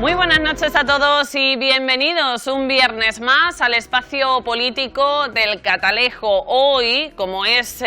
Muy buenas noches a todos y bienvenidos un viernes más al espacio político del Catalejo. Hoy, como es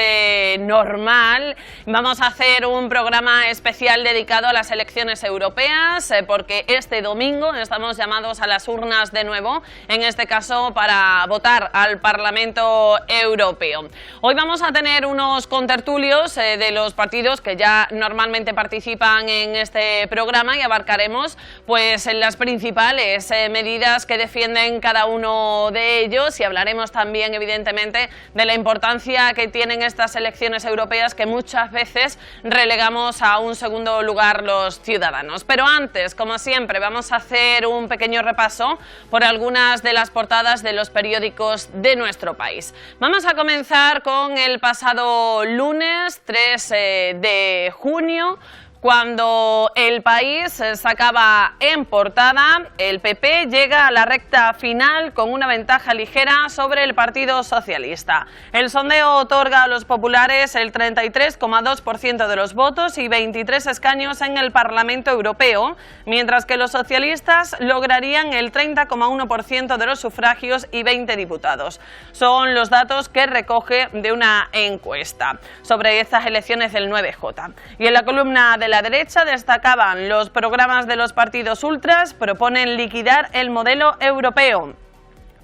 normal, vamos a hacer un programa especial dedicado a las elecciones europeas porque este domingo estamos llamados a las urnas de nuevo, en este caso para votar al Parlamento Europeo. Hoy vamos a tener unos contertulios de los partidos que ya normalmente participan en este programa y abarcaremos pues las principales medidas que defienden cada uno de ellos y hablaremos también evidentemente de la importancia que tienen estas elecciones europeas que muchas veces relegamos a un segundo lugar los ciudadanos. Pero antes, como siempre, vamos a hacer un pequeño repaso por algunas de las portadas de los periódicos de nuestro país. Vamos a comenzar con el pasado lunes 3 de junio, cuando El País sacaba en portada: el PP llega a la recta final con una ventaja ligera sobre el Partido Socialista. El sondeo otorga a los populares el 33,2% de los votos y 23 escaños en el Parlamento Europeo, mientras que los socialistas lograrían el 30,1% de los sufragios y 20 diputados. Son los datos que recoge de una encuesta sobre estas elecciones del 9J. Y en la columna de la derecha destacaban: los programas de los partidos ultras proponen liquidar el modelo europeo,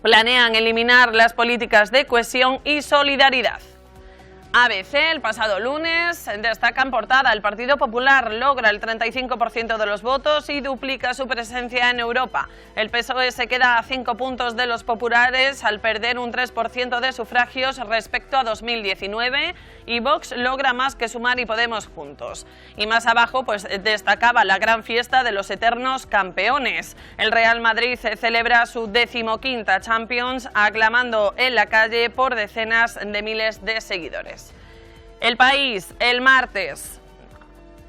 planean eliminar las políticas de cohesión y solidaridad. ABC, el pasado lunes, destaca en portada: el Partido Popular logra el 35% de los votos y duplica su presencia en Europa. El PSOE se queda a 5 puntos de los populares al perder un 3% de sufragios respecto a 2019 y Vox logra más que Sumar y Podemos juntos. Y más abajo pues destacaba la gran fiesta de los eternos campeones. El Real Madrid celebra su 15ª Champions aclamando en la calle por decenas de miles de seguidores. El País, el martes,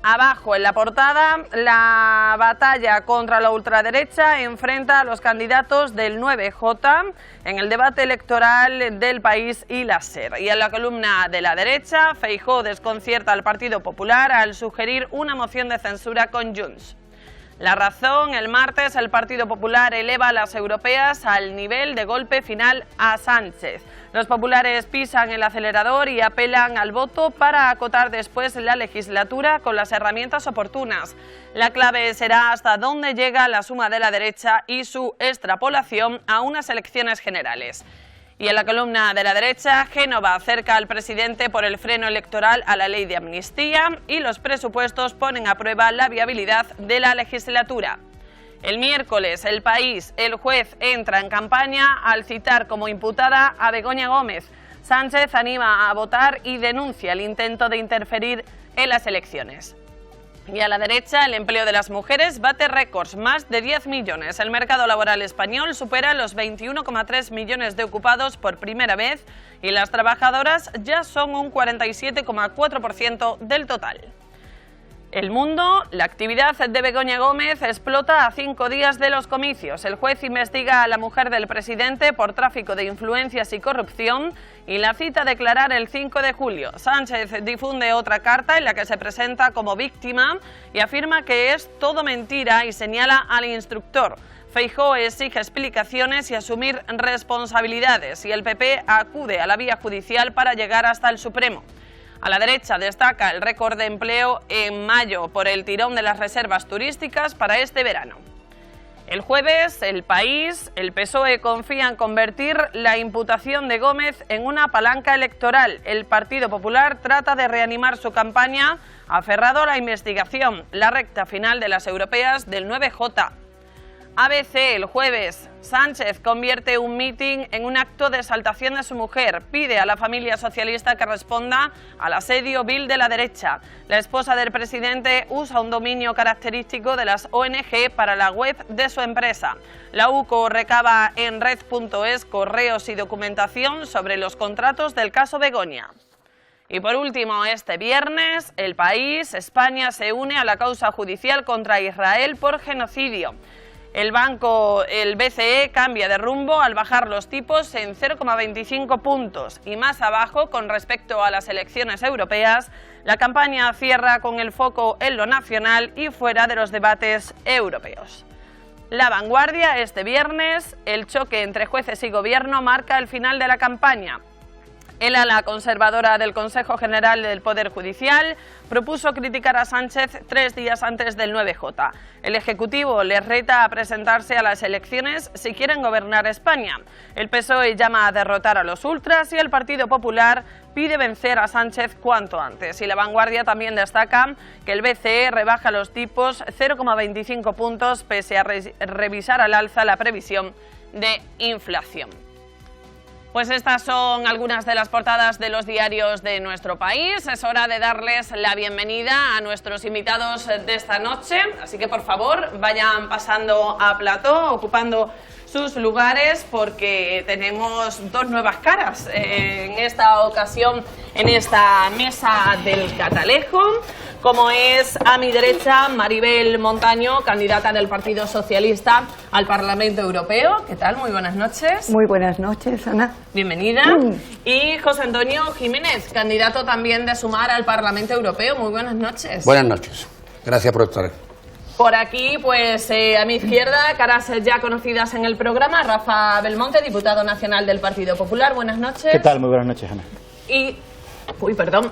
abajo en la portada: la batalla contra la ultraderecha enfrenta a los candidatos del 9J en el debate electoral del País y la SER. Y en la columna de la derecha, Feijóo desconcierta al Partido Popular al sugerir una moción de censura con Junts. La Razón, el martes: el Partido Popular eleva a las europeas al nivel de golpe final a Sánchez. Los populares pisan el acelerador y apelan al voto para acotar después la legislatura con las herramientas oportunas. La clave será hasta dónde llega la suma de la derecha y su extrapolación a unas elecciones generales. Y en la columna de la derecha, Génova acerca al presidente por el freno electoral a la ley de amnistía y los presupuestos ponen a prueba la viabilidad de la legislatura. El miércoles, El País: el juez entra en campaña al citar como imputada a Begoña Gómez. Sánchez anima a votar y denuncia el intento de interferir en las elecciones. Y a la derecha, el empleo de las mujeres bate récords, más de 10 millones. El mercado laboral español supera los 21,3 millones de ocupados por primera vez y las trabajadoras ya son un 47,4% del total. El Mundo: la actividad de Begoña Gómez explota a 5 días de los comicios. El juez investiga a la mujer del presidente por tráfico de influencias y corrupción y la cita a declarar el 5 de julio. Sánchez difunde otra carta en la que se presenta como víctima y afirma que es todo mentira y señala al instructor. Feijóo exige explicaciones y asumir responsabilidades y el PP acude a la vía judicial para llegar hasta el Supremo. A la derecha destaca el récord de empleo en mayo por el tirón de las reservas turísticas para este verano. El jueves, El País: el PSOE confía en convertir la imputación de Gómez en una palanca electoral. El Partido Popular trata de reanimar su campaña aferrado a la investigación. La recta final de las europeas del 9J. ABC, el jueves: Sánchez convierte un mitin en un acto de exaltación de su mujer. Pide a la familia socialista que responda al asedio vil de la derecha. La esposa del presidente usa un dominio característico de las ONG para la web de su empresa. La UCO recaba en red.es correos y documentación sobre los contratos del caso Begoña. Y por último, este viernes, El País: España se une a la causa judicial contra Israel por genocidio. El BCE cambia de rumbo al bajar los tipos en 0,25 puntos y más abajo, con respecto a las elecciones europeas, la campaña cierra con el foco en lo nacional y fuera de los debates europeos. La Vanguardia, este viernes, el choque entre jueces y gobierno marca el final de la campaña. El ala conservadora del Consejo General del Poder Judicial propuso criticar a Sánchez 3 días antes del 9J. El Ejecutivo les reta a presentarse a las elecciones si quieren gobernar España. El PSOE llama a derrotar a los ultras y el Partido Popular pide vencer a Sánchez cuanto antes. Y La Vanguardia también destaca que el BCE rebaja los tipos 0,25 puntos pese a revisar al alza la previsión de inflación. Pues estas son algunas de las portadas de los diarios de nuestro país. Es hora de darles la bienvenida a nuestros invitados de esta noche. Así que, por favor, vayan pasando a plató, ocupando sus lugares, porque tenemos 2 nuevas caras en esta ocasión en esta mesa del Catalejo, como es a mi derecha Maribel Montaño, candidata del Partido Socialista al Parlamento Europeo. ¿Qué tal? Muy buenas noches. Muy buenas noches, Ana. Bienvenida. Y José Antonio Jiménez, candidato también de Sumar al Parlamento Europeo. Muy buenas noches. Buenas noches. Gracias por estar. Por aquí, pues a mi izquierda, caras ya conocidas en el programa, Rafa Belmonte, diputado nacional del Partido Popular. Buenas noches. ¿Qué tal? Muy buenas noches, Ana. Y,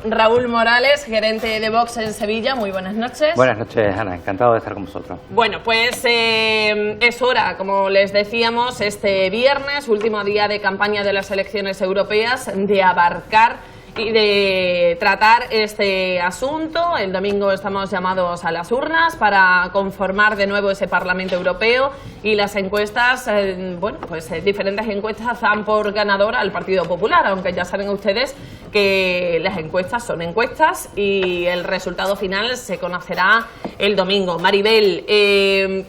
Raúl Morales, gerente de Vox en Sevilla. Muy buenas noches. Buenas noches, Ana. Encantado de estar con vosotros. Bueno, pues es hora, como les decíamos, este viernes, último día de campaña de las elecciones europeas, de abarcar y de tratar este asunto. El domingo estamos llamados a las urnas para conformar de nuevo ese Parlamento Europeo, y las encuestas, diferentes encuestas dan por ganador al Partido Popular, aunque ya saben ustedes que las encuestas son encuestas y el resultado final se conocerá el domingo. Maribel,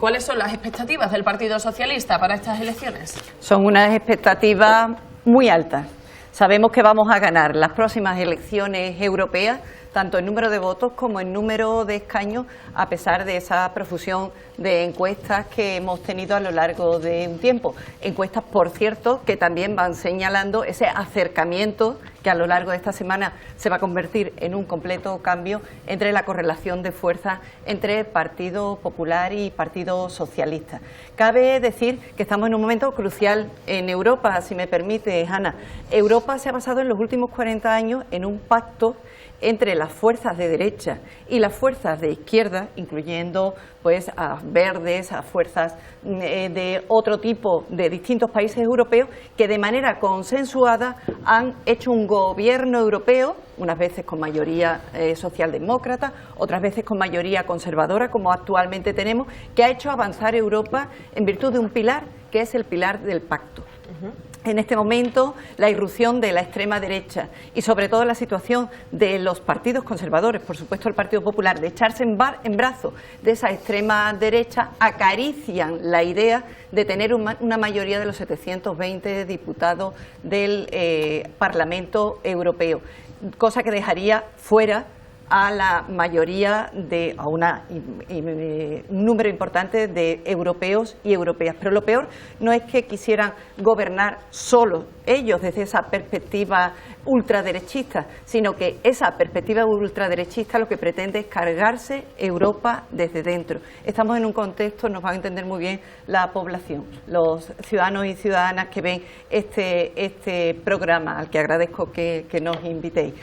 ¿cuáles son las expectativas del Partido Socialista para estas elecciones? Son unas expectativas muy altas. Sabemos que vamos a ganar las próximas elecciones europeas, tanto en número de votos como en número de escaños, a pesar de esa profusión de encuestas que hemos tenido a lo largo de un tiempo. Encuestas, por cierto, que también van señalando ese acercamiento que a lo largo de esta semana se va a convertir en un completo cambio entre la correlación de fuerzas entre Partido Popular y Partido Socialista. Cabe decir que estamos en un momento crucial en Europa, si me permite, Ana. Europa se ha basado en los últimos 40 años en un pacto entre las fuerzas de derecha y las fuerzas de izquierda, incluyendo pues a verdes, a fuerzas de otro tipo de distintos países europeos, que de manera consensuada han hecho un gobierno europeo, unas veces con mayoría socialdemócrata, otras veces con mayoría conservadora, como actualmente tenemos, que ha hecho avanzar Europa en virtud de un pilar, que es el pilar del pacto. En este momento, la irrupción de la extrema derecha y sobre todo la situación de los partidos conservadores, por supuesto el Partido Popular, de echarse en brazos de esa extrema derecha, acarician la idea de tener una mayoría de los 720 diputados del Parlamento Europeo, cosa que dejaría fuera a la mayoría a un número importante de europeos y europeas. Pero lo peor no es que quisieran gobernar solo ellos desde esa perspectiva ultraderechista, sino que esa perspectiva ultraderechista lo que pretende es cargarse Europa desde dentro. Estamos en un contexto, nos va a entender muy bien la población, los ciudadanos y ciudadanas que ven este programa, al que agradezco que nos invitéis.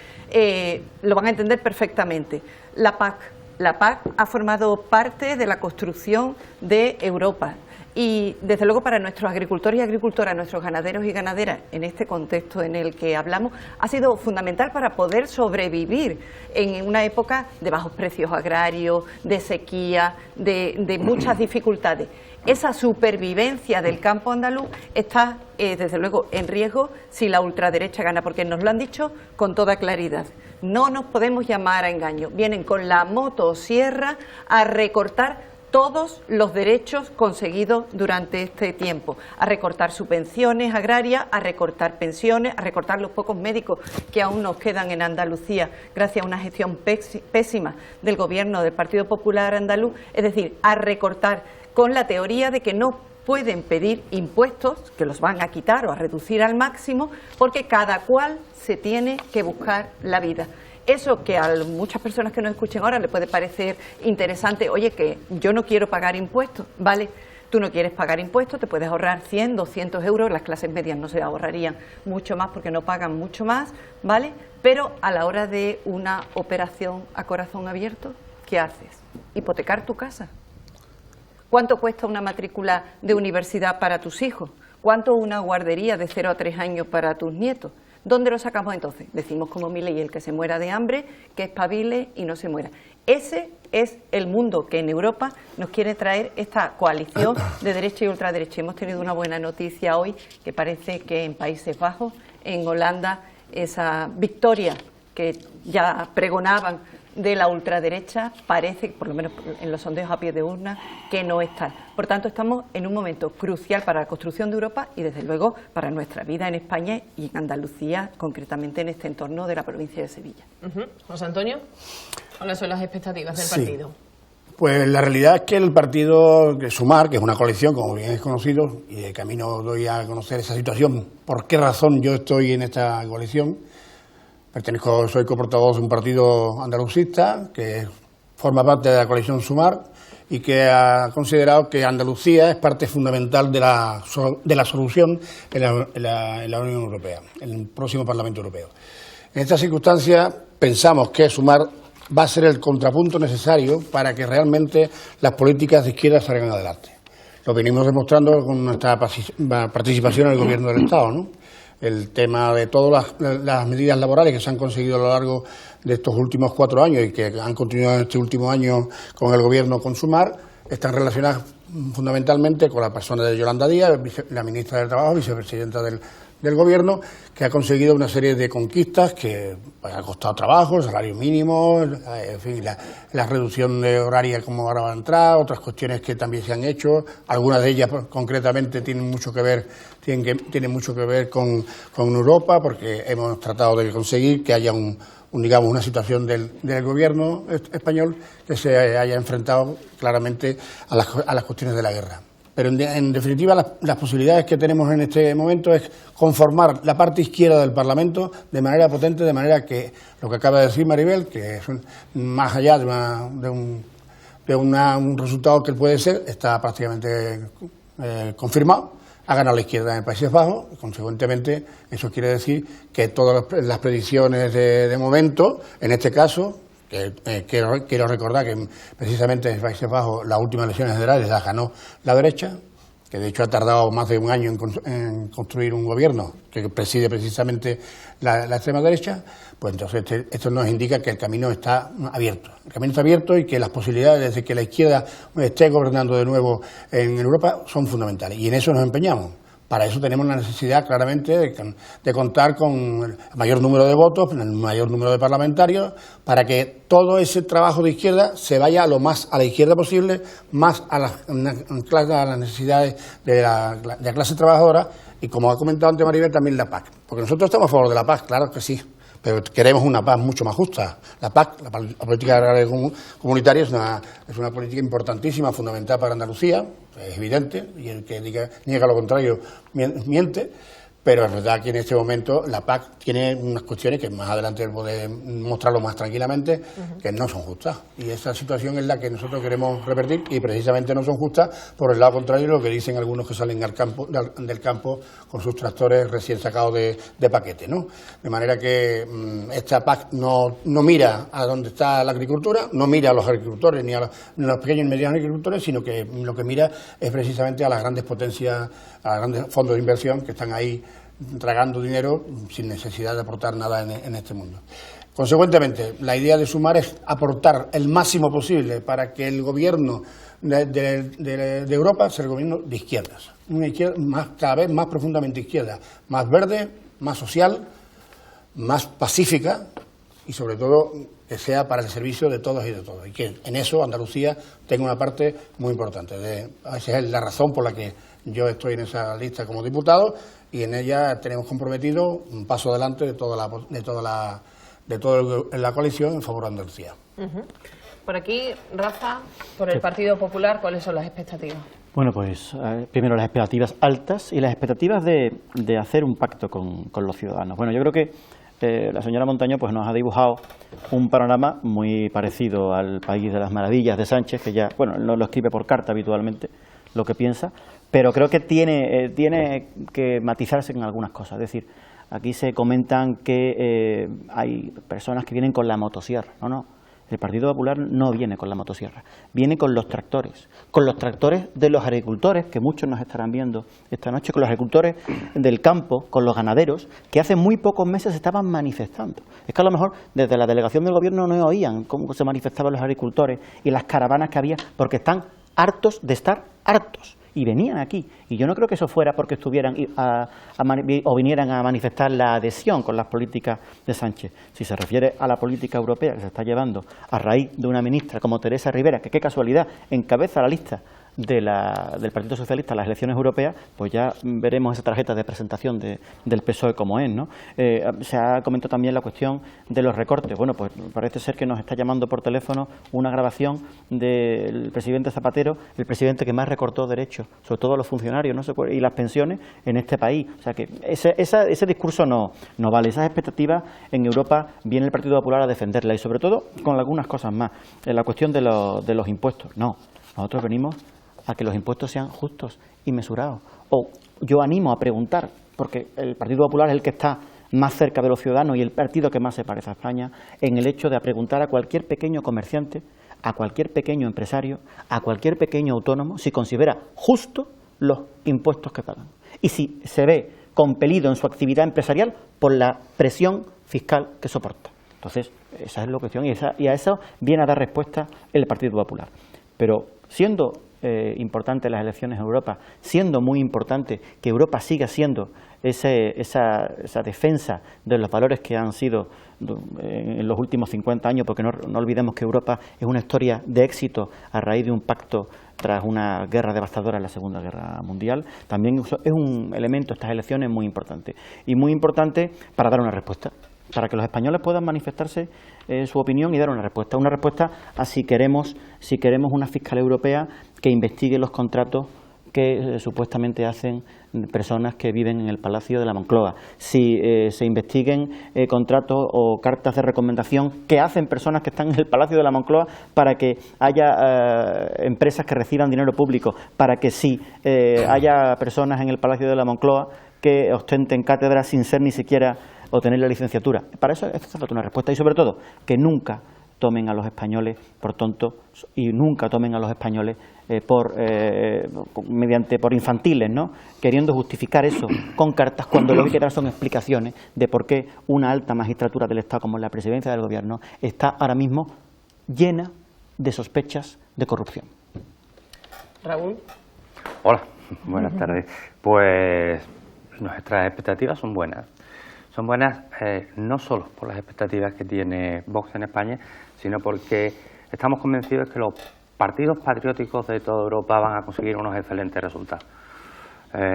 Lo van a entender perfectamente. La PAC ha formado parte de la construcción de Europa y, desde luego, para nuestros agricultores y agricultoras, nuestros ganaderos y ganaderas, en este contexto en el que hablamos, ha sido fundamental para poder sobrevivir en una época de bajos precios agrarios, de sequía, de muchas dificultades. Esa supervivencia del campo andaluz está, desde luego, en riesgo si la ultraderecha gana, porque nos lo han dicho con toda claridad. No nos podemos llamar a engaño. Vienen con la motosierra a recortar todos los derechos conseguidos durante este tiempo, a recortar subvenciones agrarias, a recortar pensiones, a recortar los pocos médicos que aún nos quedan en Andalucía gracias a una gestión pésima del gobierno del Partido Popular andaluz, es decir, a recortar con la teoría de que no pueden pedir impuestos, que los van a quitar o a reducir al máximo, porque cada cual se tiene que buscar la vida. Eso que a muchas personas que nos escuchen ahora les puede parecer interesante, oye, que yo no quiero pagar impuestos, ¿vale? Tú no quieres pagar impuestos, te puedes ahorrar 100, 200 euros, las clases medias no se ahorrarían mucho más porque no pagan mucho más, ¿vale? Pero a la hora de una operación a corazón abierto, ¿qué haces? Hipotecar tu casa. ¿Cuánto cuesta una matrícula de universidad para tus hijos? ¿Cuánto una guardería de 0 a 3 años para tus nietos? ¿Dónde lo sacamos entonces? Decimos como Milei, el que se muera de hambre, que espabile y no se muera. Ese es el mundo que en Europa nos quiere traer esta coalición de derecha y ultraderecha. Hemos tenido una buena noticia hoy, que parece que en Países Bajos, en Holanda, esa victoria que ya pregonaban de la ultraderecha parece, por lo menos en los sondeos a pie de urna, que no está. Por tanto, estamos en un momento crucial para la construcción de Europa y, desde luego, para nuestra vida en España y en Andalucía, concretamente en este entorno de la provincia de Sevilla. José Antonio, ¿cuáles son las expectativas del partido? Pues la realidad es que el partido Sumar, que es una coalición, como bien es conocido, y de camino doy a conocer esa situación, por qué razón yo estoy en esta coalición. Soy coportavoz de un partido andalucista que forma parte de la coalición Sumar y que ha considerado que Andalucía es parte fundamental de la solución en la Unión Europea, en el próximo Parlamento Europeo. En esta circunstancia pensamos que Sumar va a ser el contrapunto necesario para que realmente las políticas de izquierda salgan adelante. Lo venimos demostrando con nuestra participación en el Gobierno del Estado, ¿no? El tema de todas las medidas laborales que se han conseguido a lo largo de estos últimos 4 años y que han continuado en este último año con el Gobierno con Sumar, están relacionadas fundamentalmente con la persona de Yolanda Díaz, la ministra del Trabajo, vicepresidenta del Gobierno, que ha conseguido una serie de conquistas que ha costado trabajo, el salario mínimo, en fin, la reducción de horaria como ahora va a entrar, otras cuestiones que también se han hecho, algunas de ellas concretamente tienen mucho que ver con Europa, porque hemos tratado de conseguir que haya una situación del Gobierno español que se haya enfrentado claramente a las cuestiones de la guerra. Pero en definitiva las posibilidades que tenemos en este momento es conformar la parte izquierda del Parlamento de manera potente, de manera que lo que acaba de decir Maribel, que es más allá de un resultado que puede ser, está prácticamente confirmado. Ha ganado la izquierda en Países Bajos y, consecuentemente, eso quiere decir que todas las predicciones de momento, en este caso, quiero recordar que precisamente en Países Bajos las últimas elecciones generales las ganó la derecha, que de hecho ha tardado más de un año en construir un gobierno que preside precisamente la extrema derecha, pues entonces esto nos indica que el camino está abierto. El camino está abierto y que las posibilidades de que la izquierda esté gobernando de nuevo en Europa son fundamentales y en eso nos empeñamos. Para eso tenemos la necesidad, claramente, de contar con el mayor número de votos, el mayor número de parlamentarios, para que todo ese trabajo de izquierda se vaya lo más a la izquierda posible, más a las necesidades de la clase trabajadora y, como ha comentado antes Maribel, también la PAC. Porque nosotros estamos a favor de la PAC, claro que sí, pero queremos una PAC mucho más justa. La PAC, la política agraria comunitaria, es una política importantísima, fundamental para Andalucía, es evidente, y el que niega lo contrario miente, pero es verdad que en este momento la PAC tiene unas cuestiones que más adelante podré mostrarlo más tranquilamente, que no son justas. Y esa situación es la que nosotros queremos revertir y precisamente no son justas por el lado contrario de lo que dicen algunos que salen del campo con sus tractores recién sacados de paquete, ¿no? De manera que esta PAC no mira a dónde está la agricultura, no mira a los agricultores ni a los pequeños y medianos agricultores, sino que lo que mira es precisamente a las grandes potencias, a los grandes fondos de inversión que están ahí tragando dinero sin necesidad de aportar nada en este mundo. Consecuentemente, la idea de Sumar es aportar el máximo posible para que el gobierno de Europa sea el gobierno de izquierdas, una izquierda cada vez más profundamente izquierda, más verde, más social, más pacífica y sobre todo que sea para el servicio de todos y de todos. Y que en eso Andalucía tenga una parte muy importante. Esa es la razón por la que yo estoy en esa lista como diputado y en ella tenemos comprometido un paso adelante de toda la coalición en favor de Andalucía. Por aquí, Rafa, por el Partido Popular, ¿cuáles son las expectativas? Bueno, pues primero las expectativas altas y las expectativas de hacer un pacto con los ciudadanos. Bueno, yo creo que la señora Montaño pues nos ha dibujado un panorama muy parecido al País de las Maravillas de Sánchez, que ya, bueno, no lo escribe por carta habitualmente, lo que piensa, pero creo que tiene que matizarse en algunas cosas. Es decir, aquí se comentan que hay personas que vienen con la motosierra. No. El Partido Popular no viene con la motosierra, viene con los tractores de los agricultores, que muchos nos estarán viendo esta noche, con los agricultores del campo, con los ganaderos, que hace muy pocos meses estaban manifestando. Es que a lo mejor desde la delegación del gobierno no oían cómo se manifestaban los agricultores y las caravanas que había, porque están hartos de estar hartos. Y venían aquí, y yo no creo que eso fuera porque estuvieran o vinieran a manifestar la adhesión con las políticas de Sánchez. Si se refiere a la política europea que se está llevando a raíz de una ministra como Teresa Rivera, que qué casualidad, encabeza la lista del Partido Socialista a las elecciones europeas, pues ya veremos esa tarjeta de presentación del PSOE como es, ¿no? Se ha comentado también la cuestión de los recortes. Bueno, pues parece ser que nos está llamando por teléfono una grabación del presidente Zapatero, el presidente que más recortó derechos, sobre todo a los funcionarios, ¿no? Y las pensiones en este país. O sea que ese discurso no vale. Esas expectativas en Europa viene el Partido Popular a defenderla, y sobre todo con algunas cosas más. En la cuestión de los impuestos. No, nosotros venimos a que los impuestos sean justos y mesurados. O yo animo a preguntar, porque el Partido Popular es el que está más cerca de los ciudadanos y el partido que más se parece a España, en el hecho de preguntar a cualquier pequeño comerciante, a cualquier pequeño empresario, a cualquier pequeño autónomo, si considera justo los impuestos que pagan. Y si se ve compelido en su actividad empresarial por la presión fiscal que soporta. Entonces, esa es la cuestión, y a eso viene a dar respuesta el Partido Popular. Pero siendo importante las elecciones en Europa, siendo muy importante que Europa siga siendo esa defensa de los valores que han sido en los últimos 50 años, porque no olvidemos que Europa es una historia de éxito a raíz de un pacto tras una guerra devastadora en la Segunda Guerra Mundial. También es un elemento, estas elecciones, muy importante, y muy importante para dar una respuesta, para que los españoles puedan manifestarse su opinión y dar una respuesta a si queremos una fiscal europea que investigue los contratos que supuestamente hacen personas que viven en el Palacio de la Moncloa, si se investiguen contratos o cartas de recomendación que hacen personas que están en el Palacio de la Moncloa para que haya empresas que reciban dinero público, para que si haya personas en el Palacio de la Moncloa que ostenten cátedras sin ser ni siquiera o tener la licenciatura. Para eso hace falta una respuesta, y sobre todo que nunca tomen a los españoles por tontos y nunca tomen a los españoles por infantiles, ¿no? Queriendo justificar eso con cartas cuando lo que quieran son explicaciones de por qué una alta magistratura del Estado como la presidencia del Gobierno está ahora mismo llena de sospechas de corrupción. Raúl. Hola, buenas tardes. Pues nuestras expectativas son buenas. Son buenas no solo por las expectativas que tiene Vox en España, sino porque estamos convencidos de que los partidos patrióticos de toda Europa van a conseguir unos excelentes resultados.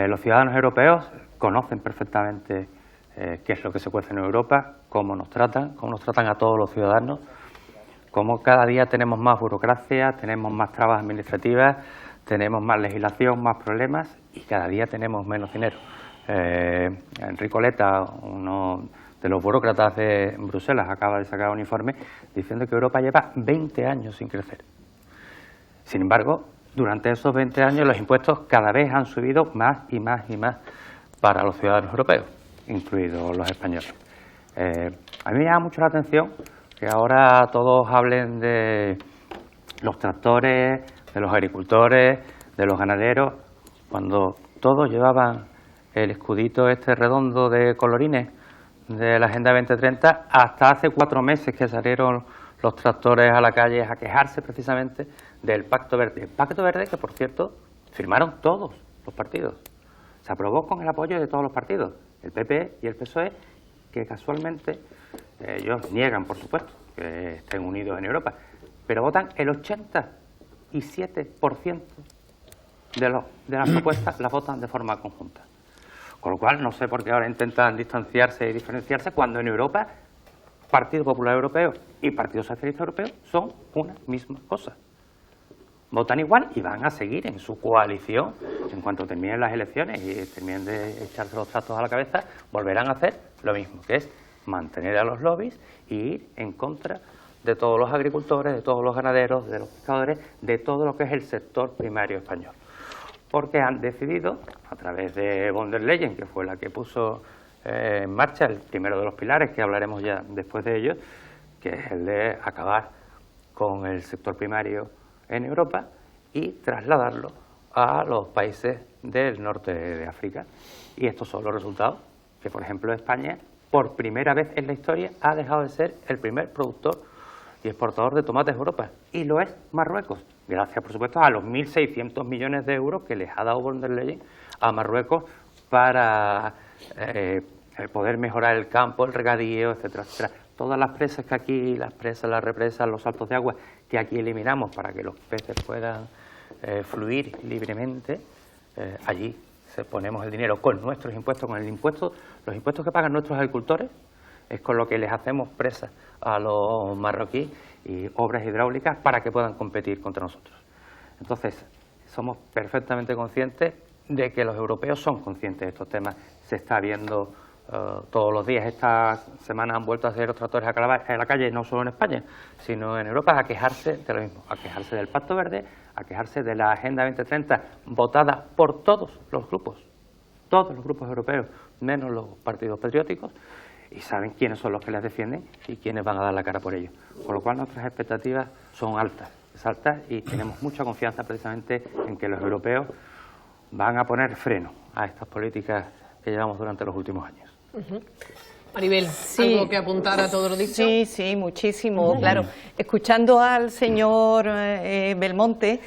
Los ciudadanos europeos conocen perfectamente qué es lo que se cuece en Europa, cómo nos tratan a todos los ciudadanos, cómo cada día tenemos más burocracia, tenemos más trabas administrativas, tenemos más legislación, más problemas, y cada día tenemos menos dinero. Enrico Letta, uno de los burócratas de Bruselas, acaba de sacar un informe diciendo que Europa lleva 20 años sin crecer. Sin embargo, durante esos 20 años los impuestos cada vez han subido más y más y más para los ciudadanos europeos, incluidos los españoles. A mí me llama mucho la atención que ahora todos hablen de los tractores, de los agricultores, de los ganaderos, cuando todos llevaban el escudito este redondo de colorines de la Agenda 2030, hasta hace 4 meses que salieron los tractores a la calle a quejarse precisamente del Pacto Verde. El Pacto Verde que, por cierto, firmaron todos los partidos. Se aprobó con el apoyo de todos los partidos, el PP y el PSOE, que casualmente ellos niegan, por supuesto, que estén unidos en Europa, pero votan el 87% de las propuestas, las votan de forma conjunta. Con lo cual, no sé por qué ahora intentan distanciarse y diferenciarse cuando en Europa Partido Popular Europeo y Partido Socialista Europeo son una misma cosa. Votan igual y van a seguir en su coalición. En cuanto terminen las elecciones y terminen de echarse los trastos a la cabeza, volverán a hacer lo mismo, que es mantener a los lobbies y ir en contra de todos los agricultores, de todos los ganaderos, de los pescadores, de todo lo que es el sector primario español. porque han decidido, a través de von der Leyen, que fue la que puso en marcha el primero de los pilares, que hablaremos ya después de ello, que es el de acabar con el sector primario en Europa y trasladarlo a los países del norte de África. Y estos son los resultados, que por ejemplo España, por primera vez en la historia, ha dejado de ser el primer productor y exportador de tomates de Europa, y lo es Marruecos, gracias por supuesto a los 1.600 millones de euros que les ha dado von der Leyen a Marruecos para poder mejorar el campo, el regadío, etcétera, etcétera. Todas las presas que aquí, las presas, las represas, los saltos de agua que aquí eliminamos para que los peces puedan fluir libremente, allí ponemos el dinero con nuestros impuestos, con los impuestos que pagan nuestros agricultores, es con lo que les hacemos presas a los marroquíes y obras hidráulicas para que puedan competir contra nosotros. Entonces, somos perfectamente conscientes de que los europeos son conscientes de estos temas. Se está viendo todos los días. Esta semana han vuelto a hacer los tractores a la calle, no solo en España, sino en Europa, a quejarse de lo mismo, a quejarse del Pacto Verde, a quejarse de la Agenda 2030 votada por todos los grupos europeos, menos los partidos patrióticos, y saben quiénes son los que les defienden y quiénes van a dar la cara por ello. Con lo cual nuestras expectativas son altas, y tenemos mucha confianza precisamente en que los europeos van a poner freno a estas políticas que llevamos durante los últimos años. Maribel, ¿algo que apuntar a todo lo dicho? Sí, muchísimo, claro. Escuchando al señor Belmonte,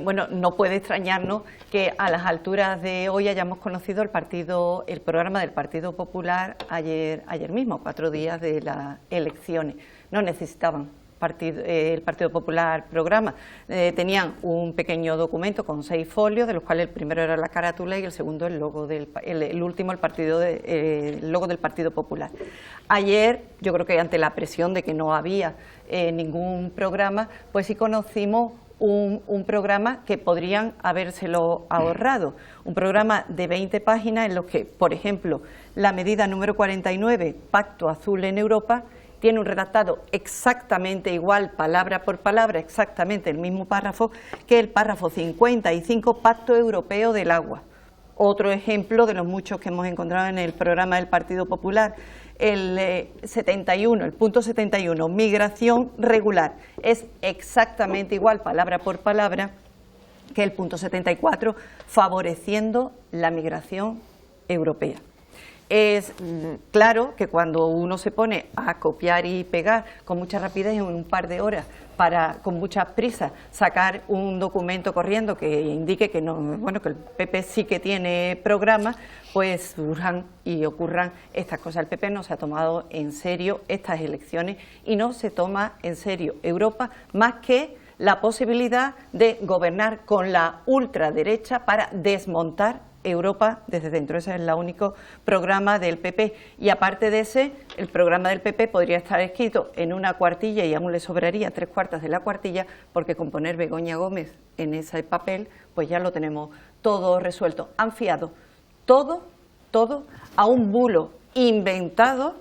bueno, no puede extrañarnos que a las alturas de hoy hayamos conocido el programa del Partido Popular ayer mismo, 4 días de las elecciones. No necesitaban el Partido Popular programa. Tenían un pequeño documento con 6 folios, de los cuales el primero era la carátula y el segundo el logo el último el logo del Partido Popular. Ayer, yo creo que ante la presión de que no había ningún programa, pues sí conocimos un programa que podrían habérselo ahorrado, un programa de 20 páginas en los que, por ejemplo, la medida número 49, Pacto Azul en Europa, tiene un redactado exactamente igual, palabra por palabra, exactamente el mismo párrafo que el párrafo 55, Pacto Europeo del Agua. Otro ejemplo de los muchos que hemos encontrado en el programa del Partido Popular. El 71, el punto 71, migración regular, es exactamente igual, palabra por palabra, que el punto 74, favoreciendo la migración europea. Es claro que cuando uno se pone a copiar y pegar con mucha rapidez en un par de horas con mucha prisa sacar un documento corriendo que indique que que el PP sí que tiene programa, pues surjan y ocurran estas cosas. El PP no se ha tomado en serio estas elecciones y no se toma en serio Europa más que la posibilidad de gobernar con la ultraderecha para desmontar Europa desde dentro. Ese es el único programa del PP, y aparte de ese, el programa del PP podría estar escrito en una cuartilla y aún le sobraría 3/4 de la cuartilla, porque con poner Begoña Gómez en ese papel pues ya lo tenemos todo resuelto. Han fiado todo a un bulo inventado,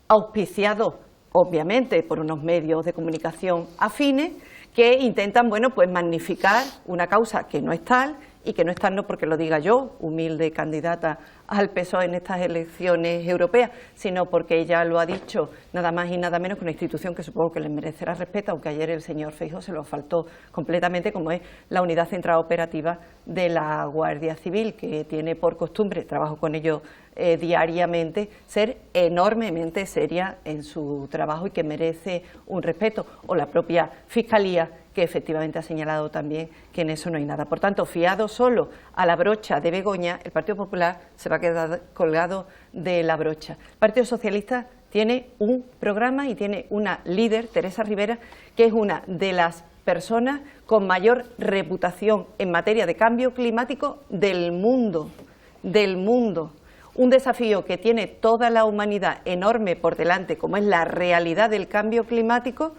auspiciado obviamente por unos medios de comunicación afines que intentan pues magnificar una causa que no es tal, y que no es tal no porque lo diga yo, humilde candidata al PSOE en estas elecciones europeas, sino porque ella lo ha dicho nada más y nada menos que una institución que supongo que le merecerá respeto, aunque ayer el señor Feijóo se lo faltó completamente, como es la Unidad Central Operativa de la Guardia Civil, que tiene por costumbre, trabajo con ellos diariamente, ser enormemente seria en su trabajo y que merece un respeto, o la propia Fiscalía, que efectivamente ha señalado también que en eso no hay nada. Por tanto, fiado solo a la brocha de Begoña, el Partido Popular se va a quedar colgado de la brocha. El Partido Socialista tiene un programa y tiene una líder, Teresa Rivera, que es una de las personas con mayor reputación en materia de cambio climático del mundo. Un desafío que tiene toda la humanidad enorme por delante, como es la realidad del cambio climático,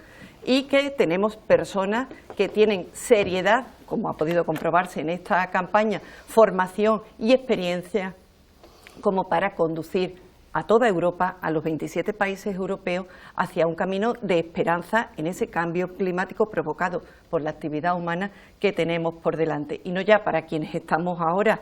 y que tenemos personas que tienen seriedad, como ha podido comprobarse en esta campaña, formación y experiencia como para conducir a toda Europa, a los 27 países europeos, hacia un camino de esperanza en ese cambio climático provocado por la actividad humana que tenemos por delante. Y no ya para quienes estamos ahora,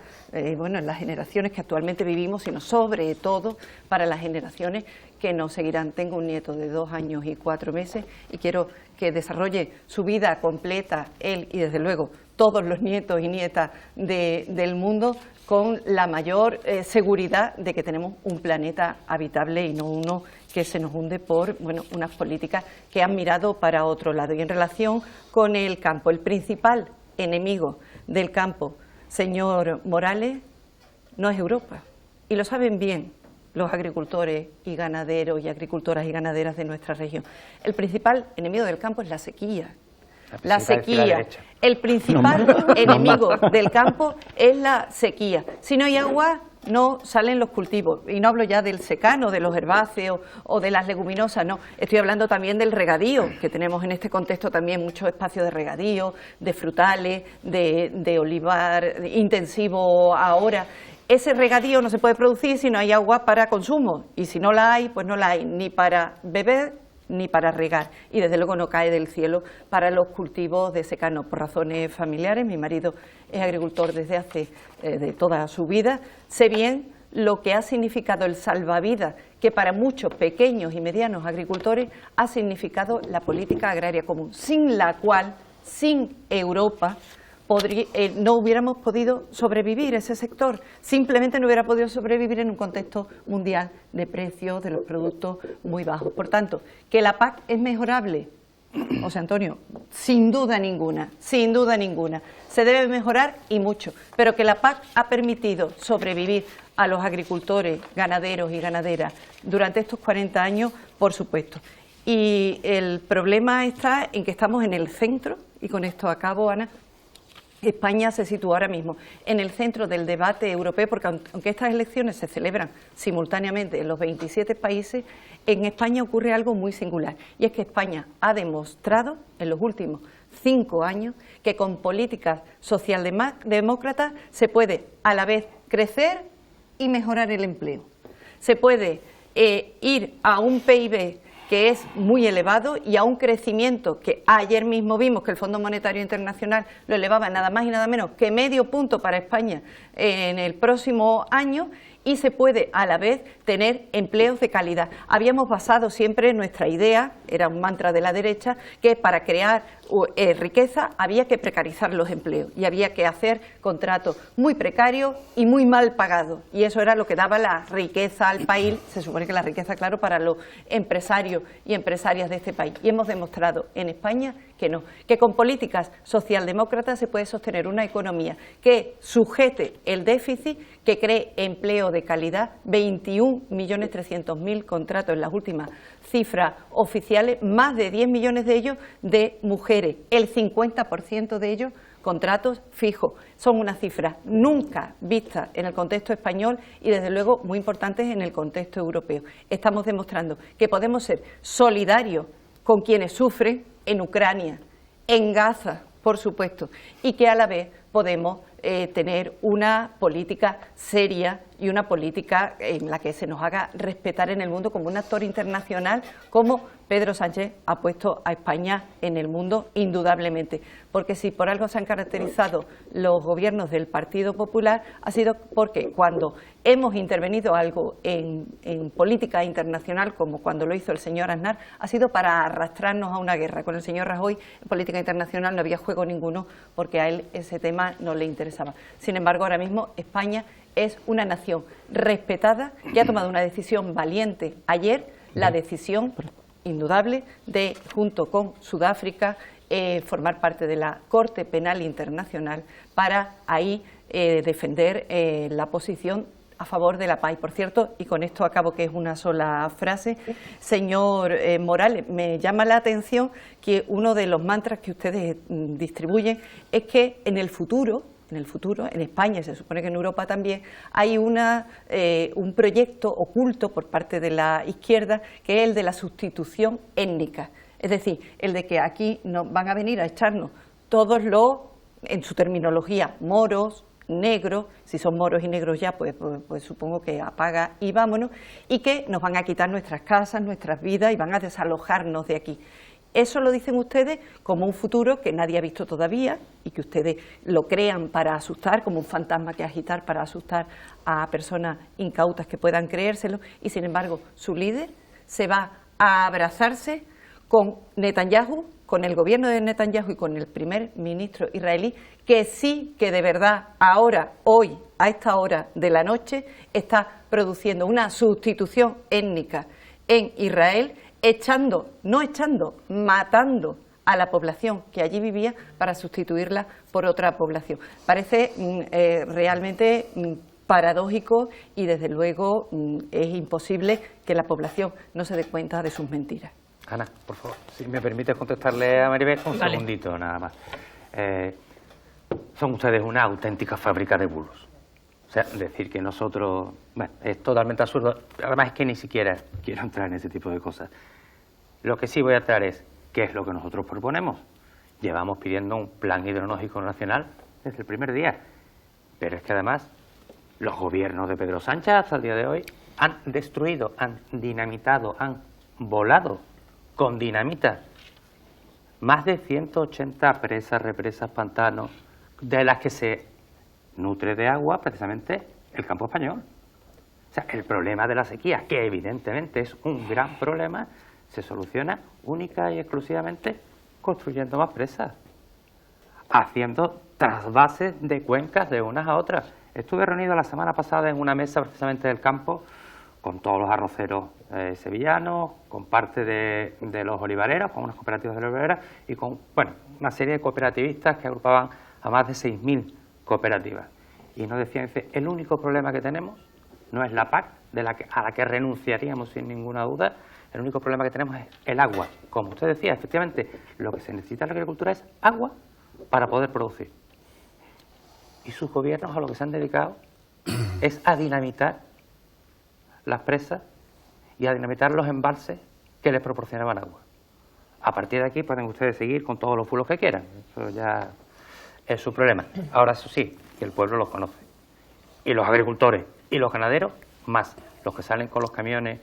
bueno, en las generaciones que actualmente vivimos, sino sobre todo para las generaciones que nos seguirán. Tengo un nieto de 2 años y 4 meses y quiero que desarrolle su vida completa, él y desde luego todos los nietos y nietas del mundo, con la mayor seguridad de que tenemos un planeta habitable y no uno que se nos hunde por, bueno, unas políticas que han mirado para otro lado. Y en relación con el campo, el principal enemigo del campo, señor Morales, no es Europa, y lo saben bien los agricultores y ganaderos y agricultoras y ganaderas de nuestra región. El principal enemigo del campo es la sequía. La sequía. El principal enemigo del campo es la sequía. Si no hay agua, no salen los cultivos. Y no hablo ya del secano, de los herbáceos o de las leguminosas, no. Estoy hablando también del regadío, que tenemos en este contexto también muchos espacios de regadío, de frutales, de olivar intensivo ahora. Ese regadío no se puede producir si no hay agua para consumo. Y si no la hay, pues no la hay ni para beber ni para regar, y desde luego no cae del cielo para los cultivos de secano por razones familiares. Mi marido es agricultor desde hace de toda su vida. Sé bien lo que ha significado el salvavidas, que para muchos pequeños y medianos agricultores ha significado la política agraria común, sin la cual, sin Europa, no hubiéramos podido sobrevivir ese sector, simplemente no hubiera podido sobrevivir en un contexto mundial de precios de los productos muy bajos. Por tanto, que la PAC es mejorable, José Antonio, sin duda ninguna, se debe mejorar y mucho, pero que la PAC ha permitido sobrevivir a los agricultores, ganaderos y ganaderas durante estos 40 años, por supuesto. Y el problema está en que estamos en el centro, y con esto acabo, Ana. España se sitúa ahora mismo en el centro del debate europeo, porque aunque estas elecciones se celebran simultáneamente en los 27 países, en España ocurre algo muy singular, y es que España ha demostrado en los últimos 5 años que con políticas socialdemócratas se puede a la vez crecer y mejorar el empleo. Se puede ir a un PIB que es muy elevado y a un crecimiento que ayer mismo vimos que el Fondo Monetario Internacional lo elevaba nada más y nada menos que medio punto para España en el próximo año, y se puede a la vez tener empleos de calidad. Habíamos basado siempre nuestra idea, era un mantra de la derecha, que para crear riqueza había que precarizar los empleos y había que hacer contratos muy precarios y muy mal pagados, y eso era lo que daba la riqueza al país. Se supone que la riqueza, claro, para los empresarios y empresarias de este país, y hemos demostrado en España que no, que con políticas socialdemócratas se puede sostener una economía que sujete el déficit, que cree empleo de calidad, 21.300.000 contratos en las últimas cifras oficiales, más de 10 millones de ellos de mujeres, el 50% de ellos contratos fijos. Son unas cifras nunca vistas en el contexto español y desde luego muy importantes en el contexto europeo. Estamos demostrando que podemos ser solidarios con quienes sufren en Ucrania, en Gaza, por supuesto, y que a la vez podemos tener una política seria y una política en la que se nos haga respetar en el mundo como un actor internacional, como Pedro Sánchez ha puesto a España en el mundo, indudablemente. Porque si por algo se han caracterizado los gobiernos del Partido Popular, ha sido porque cuando hemos intervenido algo en política internacional, como cuando lo hizo el señor Aznar, ha sido para arrastrarnos a una guerra. Con el señor Rajoy en política internacional no había juego ninguno, porque a él ese tema no le interesaba. Sin embargo, ahora mismo España es una nación respetada que ha tomado una decisión valiente ayer, la decisión indudable de, junto con Sudáfrica, formar parte de la Corte Penal Internacional para ahí defender la posición a favor de la paz. Y por cierto, y con esto acabo, que es una sola frase, señor Morales, me llama la atención que uno de los mantras que ustedes distribuyen es que en el futuro, en España, y se supone que en Europa también, hay un proyecto oculto por parte de la izquierda, que es el de la sustitución étnica. Es decir, el de que aquí nos van a venir a echarnos todos los, en su terminología, moros, negros, si son moros y negros ya, pues supongo que apaga y vámonos, y que nos van a quitar nuestras casas, nuestras vidas y van a desalojarnos de aquí. Eso lo dicen ustedes como un futuro que nadie ha visto todavía y que ustedes lo crean para asustar, como un fantasma que agitar para asustar a personas incautas que puedan creérselo, y sin embargo su líder se va a abrazarse con Netanyahu, con el gobierno de Netanyahu y con el primer ministro israelí, que sí que de verdad ahora, hoy, a esta hora de la noche, está produciendo una sustitución étnica en Israel, matando a la población que allí vivía para sustituirla por otra población. Parece realmente paradójico y desde luego es imposible que la población no se dé cuenta de sus mentiras. Ana, por favor, si me permites contestarle a Maribel un Vale. segundito nada más. Son ustedes una auténtica fábrica de bulos. O sea, decir que nosotros... Bueno, es totalmente absurdo. Además es que ni siquiera quiero entrar en ese tipo de cosas. Lo que sí voy a entrar es qué es lo que nosotros proponemos. Llevamos pidiendo un plan hidrológico nacional desde el primer día. Pero es que además los gobiernos de Pedro Sánchez hasta el día de hoy han destruido, han dinamitado, han volado con dinamita más de 180 presas, represas, pantanos, de las que se nutre de agua precisamente el campo español. O sea, el problema de la sequía, que evidentemente es un gran problema, se soluciona única y exclusivamente construyendo más presas, haciendo trasvases de cuencas de unas a otras. Estuve reunido la semana pasada en una mesa precisamente del campo con todos los arroceros sevillanos, con parte de los olivareros, con unas cooperativas de olivareras y con, bueno, una serie de cooperativistas que agrupaban a más de 6.000 cooperativas. Y nos decían, dice, el único problema que tenemos no es la PAC, a la que renunciaríamos sin ninguna duda, el único problema que tenemos es el agua. Como usted decía, efectivamente, lo que se necesita en la agricultura es agua para poder producir. Y sus gobiernos a lo que se han dedicado es a dinamitar las presas y a dinamitar los embalses que les proporcionaban agua. A partir de aquí pueden ustedes seguir con todos los bulos que quieran. Eso ya es su problema. Ahora, eso sí, que el pueblo los conoce. Y los agricultores y los ganaderos, más los que salen con los camiones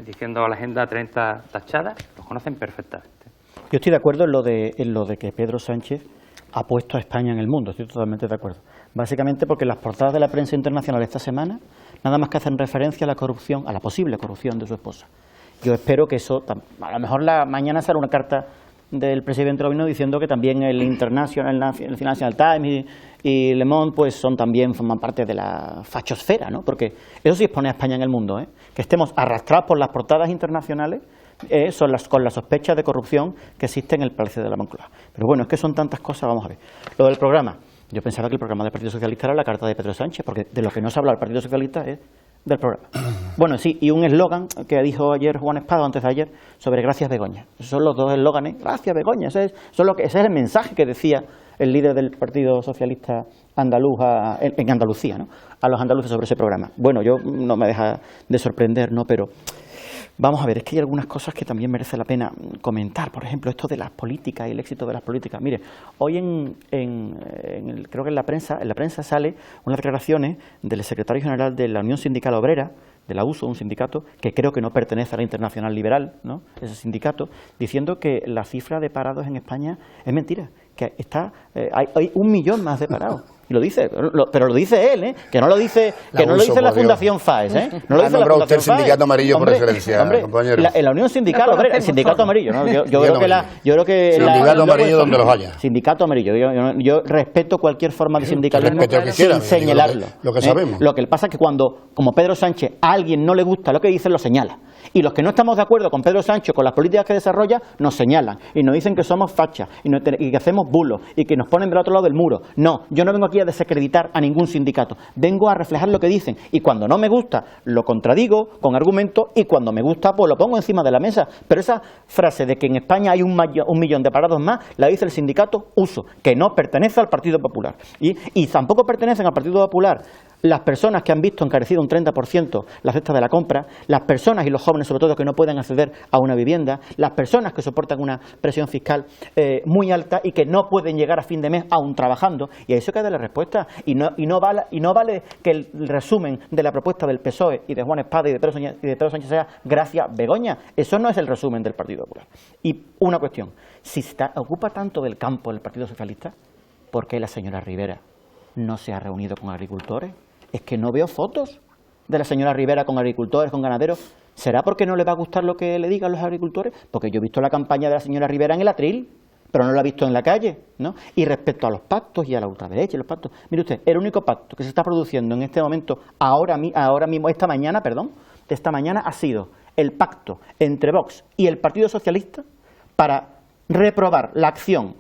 diciendo a la Agenda 30 tachada, los conocen perfectamente. Yo estoy de acuerdo en lo de que Pedro Sánchez ha puesto a España en el mundo, estoy totalmente de acuerdo. Básicamente porque las portadas de la prensa internacional esta semana nada más que hacen referencia a la corrupción, a la posible corrupción de su esposa. Yo espero que eso, a lo mejor mañana sale una carta del presidente del gobierno diciendo que también el Financial Times y Le Monde pues forman parte de la fachosfera, ¿no? Porque eso sí es poner a España en el mundo, ¿eh? Que estemos arrastrados por las portadas internacionales con la sospecha de corrupción que existe en el Palacio de la Moncloa. Pero bueno, es que son tantas cosas, vamos a ver. Lo del programa. Yo pensaba que el programa del Partido Socialista era la carta de Pedro Sánchez, porque de lo que no se habla el Partido Socialista es del programa. Bueno, sí, y un eslogan que dijo ayer Juan Espada, antes de ayer, sobre gracias Begoña. Esos son los dos eslóganes, gracias Begoña, ese es el mensaje que decía el líder del Partido Socialista andaluz en Andalucía, ¿no? A los andaluces sobre ese programa. Bueno, yo no me deja de sorprender, ¿no? Pero vamos a ver, es que hay algunas cosas que también merece la pena comentar. Por ejemplo, esto de las políticas y el éxito de las políticas. Mire, hoy creo que en la prensa sale unas declaraciones del secretario general de la Unión Sindical Obrera, de la USO, un sindicato que creo que no pertenece a la Internacional Liberal, ¿no? Ese sindicato, diciendo que la cifra de parados en España es mentira, que hay 1 millón más de parados. Y lo dice, pero lo dice él, ¿eh? Que no lo dice la Fundación FAES, ¿eh? No lo dice la Fundación usted el sindicato amarillo por excelencia, compañero. La Unión Sindical Obrera, el sindicato amarillo, ¿no? Yo creo que sindicato amarillo donde los haya. Sindicato amarillo. Yo respeto cualquier forma de sindicalismo sin señalarlo. Lo que sabemos. Lo que pasa es que como Pedro Sánchez, a alguien no le gusta lo que dice, lo señala. Y los que no estamos de acuerdo con Pedro Sánchez, con las políticas que desarrolla, nos señalan y nos dicen que somos fachas y que hacemos bulos y que nos ponen del otro lado del muro. No, yo no vengo aquí a desacreditar a ningún sindicato, vengo a reflejar lo que dicen y cuando no me gusta lo contradigo con argumentos y cuando me gusta pues lo pongo encima de la mesa. Pero esa frase de que en España hay 1 millón de parados más, la dice el sindicato USO, que no pertenece al Partido Popular. Y tampoco pertenecen al Partido Popular las personas que han visto encarecido un 30% la cesta de la compra, las personas y los jóvenes sobre todo que no pueden acceder a una vivienda, las personas que soportan una presión fiscal muy alta y que no pueden llegar a fin de mes aún trabajando, y a eso hay que darle respuesta, y no vale que el resumen de la propuesta del PSOE y de Juan Espada y de Pedro Sánchez sea gracias Begoña. Eso no es el resumen del Partido Popular. Y una cuestión, si se ocupa tanto del campo el Partido Socialista, ¿por qué la señora Rivera no se ha reunido con agricultores? Es que no veo fotos de la señora Rivera con agricultores, con ganaderos. ¿Será porque no le va a gustar lo que le digan los agricultores? Porque yo he visto la campaña de la señora Rivera en el atril, pero no la he visto en la calle, ¿no? Y respecto a los pactos y a la ultraderecha, los pactos, mire usted, el único pacto que se está produciendo en este momento, ahora mismo, esta mañana, ha sido el pacto entre Vox y el Partido Socialista para reprobar la acción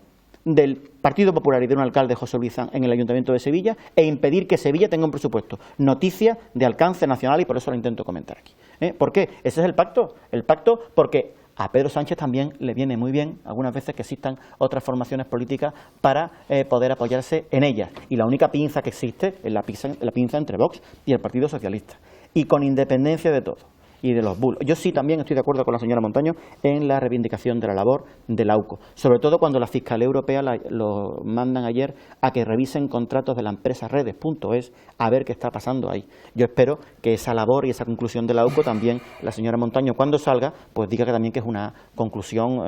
del Partido Popular y de un alcalde, José Luis Zan, en el Ayuntamiento de Sevilla, e impedir que Sevilla tenga un presupuesto. Noticia de alcance nacional, y por eso lo intento comentar aquí. ¿Por qué? Ese es el pacto. El pacto porque a Pedro Sánchez también le viene muy bien algunas veces que existan otras formaciones políticas para poder apoyarse en ellas. Y la única pinza que existe es la pinza entre Vox y el Partido Socialista. Y con independencia de todo y de los bulos. Yo sí también estoy de acuerdo con la señora Montaño en la reivindicación de la labor de la AUCO, sobre todo cuando la Fiscalía Europea lo mandan ayer a que revisen contratos de la empresa Redes.es a ver qué está pasando ahí. Yo espero que esa labor y esa conclusión de la AUCO también la señora Montaño, cuando salga, pues diga que también que es una conclusión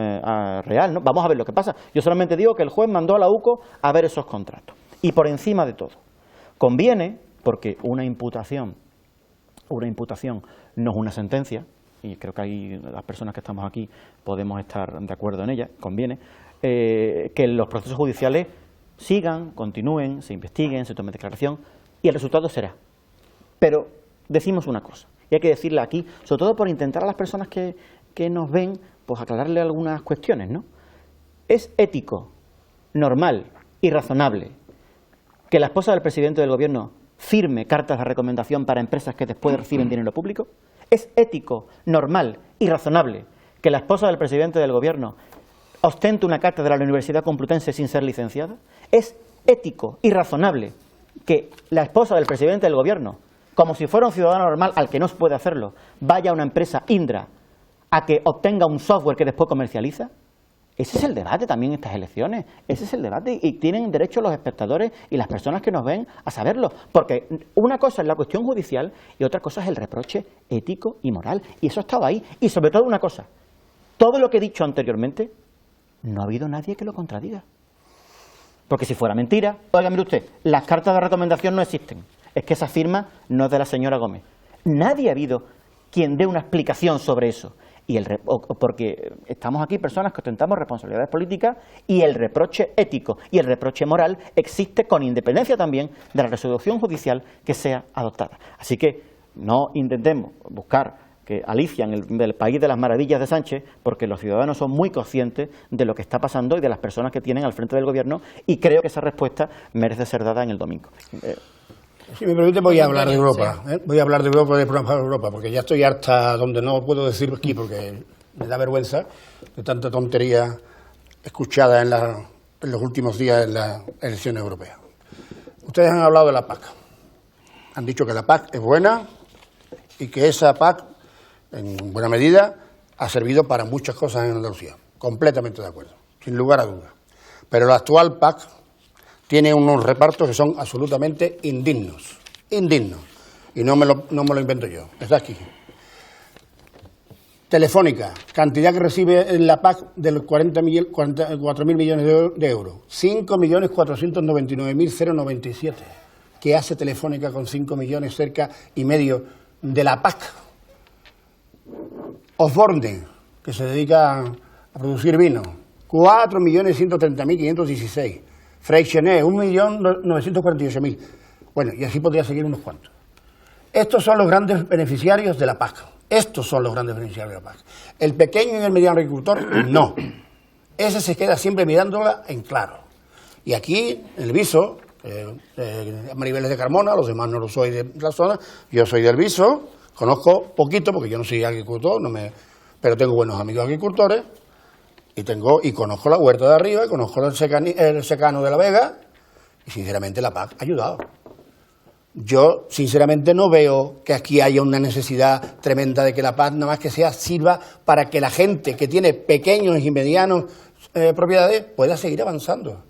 real, ¿no? Vamos a ver lo que pasa. Yo solamente digo que el juez mandó a la AUCO a ver esos contratos. Y por encima de todo, conviene, porque una imputación no es una sentencia, y creo que ahí las personas que estamos aquí podemos estar de acuerdo en ella, conviene, que los procesos judiciales sigan, continúen, se investiguen, se tome declaración, y el resultado será. Pero decimos una cosa, y hay que decirla aquí, sobre todo por intentar a las personas que nos ven, pues aclararle algunas cuestiones, ¿no? Es ético, normal y razonable que la esposa del presidente del gobierno firme cartas de recomendación para empresas que después reciben dinero público. Es ético, normal y razonable que la esposa del presidente del gobierno ostente una cátedra de la Universidad Complutense sin ser licenciada. Es ético y razonable que la esposa del presidente del gobierno, como si fuera un ciudadano normal al que no puede hacerlo, vaya a una empresa Indra a que obtenga un software que después comercializa. Ese es el debate también en estas elecciones, ese es el debate, y tienen derecho los espectadores y las personas que nos ven a saberlo, porque una cosa es la cuestión judicial y otra cosa es el reproche ético y moral, y eso ha estado ahí. Y sobre todo una cosa, todo lo que he dicho anteriormente, no ha habido nadie que lo contradiga, porque si fuera mentira, oiga, mire usted, las cartas de recomendación no existen, es que esa firma no es de la señora Gómez, nadie ha habido quien dé una explicación sobre eso. Porque estamos aquí personas que ostentamos responsabilidades políticas, y el reproche ético y el reproche moral existe con independencia también de la resolución judicial que sea adoptada. Así que no intentemos buscar que Alicia en el país de las maravillas de Sánchez, porque los ciudadanos son muy conscientes de lo que está pasando y de las personas que tienen al frente del gobierno, y creo que esa respuesta merece ser dada en el domingo. Si me permite, voy a hablar de Europa. Voy a hablar de Europa, de programas de Europa, porque ya estoy harta, donde no puedo decir aquí, porque me da vergüenza de tanta tontería escuchada en los últimos días en las elecciones europeas. Ustedes han hablado de la PAC. Han dicho que la PAC es buena y que esa PAC, en buena medida, ha servido para muchas cosas en Andalucía. Completamente de acuerdo, sin lugar a dudas. Pero la actual PAC tiene unos repartos que son absolutamente indignos, y no me lo invento yo, está aquí. Telefónica, cantidad que recibe en la PAC de los 44.000 millones de euros, 5.499.097. ¿Qué hace Telefónica con 5 millones cerca y medio de la PAC? Osborne, que se dedica a producir vino, 4.130.516. Freixenet, 1.948.000. Bueno, y así podría seguir unos cuantos. Estos son los grandes beneficiarios de la PAC. El pequeño y el mediano agricultor, no. Ese se queda siempre mirándola en claro. Y aquí, en el Viso, Maribeles de Carmona, los demás no lo soy de la zona, yo soy del Viso, conozco poquito, porque yo no soy agricultor, pero tengo buenos amigos agricultores, y conozco la huerta de arriba, y conozco el secano de la Vega, y sinceramente la PAC ha ayudado. Yo, sinceramente, no veo que aquí haya una necesidad tremenda de que la PAC, nada más que sirva para que la gente que tiene pequeños y medianos propiedades pueda seguir avanzando.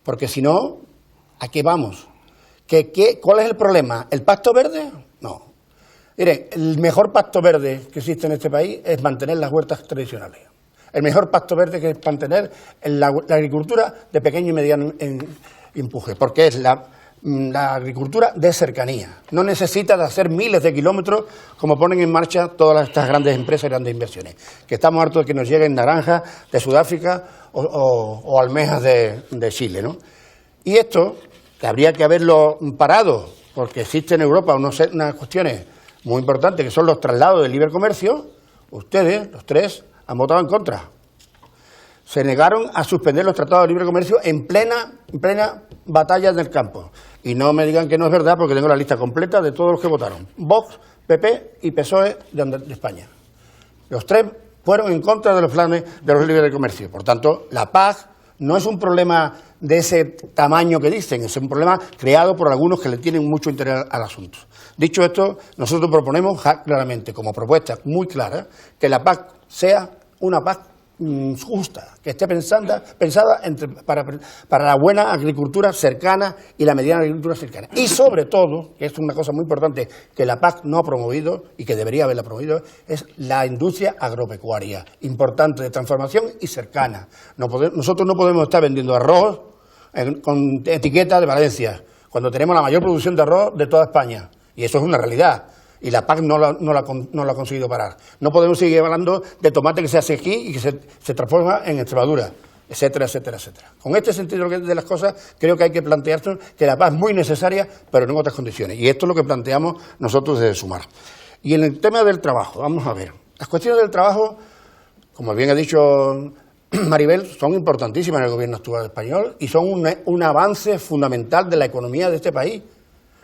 Porque si no, ¿a qué vamos? ¿Cuál es el problema? ¿El pacto verde? No. Mire, el mejor pacto verde que existe en este país es mantener las huertas tradicionales. El mejor pacto verde que es mantener la agricultura de pequeño y mediano empuje, porque es la agricultura de cercanía. No necesita de hacer miles de kilómetros como ponen en marcha todas estas grandes empresas y grandes inversiones. Que estamos hartos de que nos lleguen naranjas de Sudáfrica o almejas de Chile, ¿no? Y esto, que habría que haberlo parado, porque existen en Europa unas cuestiones muy importantes, que son los traslados del libre comercio. Ustedes, los tres, han votado en contra. Se negaron a suspender los tratados de libre comercio en plena batalla del campo. Y no me digan que no es verdad, porque tengo la lista completa de todos los que votaron. Vox, PP y PSOE de España. Los tres fueron en contra de los planes de los libres de comercio. Por tanto, la PAC no es un problema de ese tamaño que dicen, es un problema creado por algunos que le tienen mucho interés al asunto. Dicho esto, nosotros proponemos claramente, como propuesta muy clara, que la PAC sea una PAC justa, que esté pensada para la buena agricultura cercana y la mediana agricultura cercana. Y sobre todo, que es una cosa muy importante que la PAC no ha promovido y que debería haberla promovido, es la industria agropecuaria, importante de transformación y cercana. Nosotros no podemos estar vendiendo arroz con etiqueta de Valencia, cuando tenemos la mayor producción de arroz de toda España, y eso es una realidad. Y la PAC no la ha conseguido parar. No podemos seguir hablando de tomate que se hace aquí y que se transforma en Extremadura, etcétera, etcétera, etcétera. Con este sentido de las cosas, creo que hay que plantearse que la PAC es muy necesaria, pero no en otras condiciones. Y esto es lo que planteamos nosotros desde Sumar. Y en el tema del trabajo, vamos a ver. Las cuestiones del trabajo, como bien ha dicho Maribel, son importantísimas en el gobierno actual español y son un avance fundamental de la economía de este país.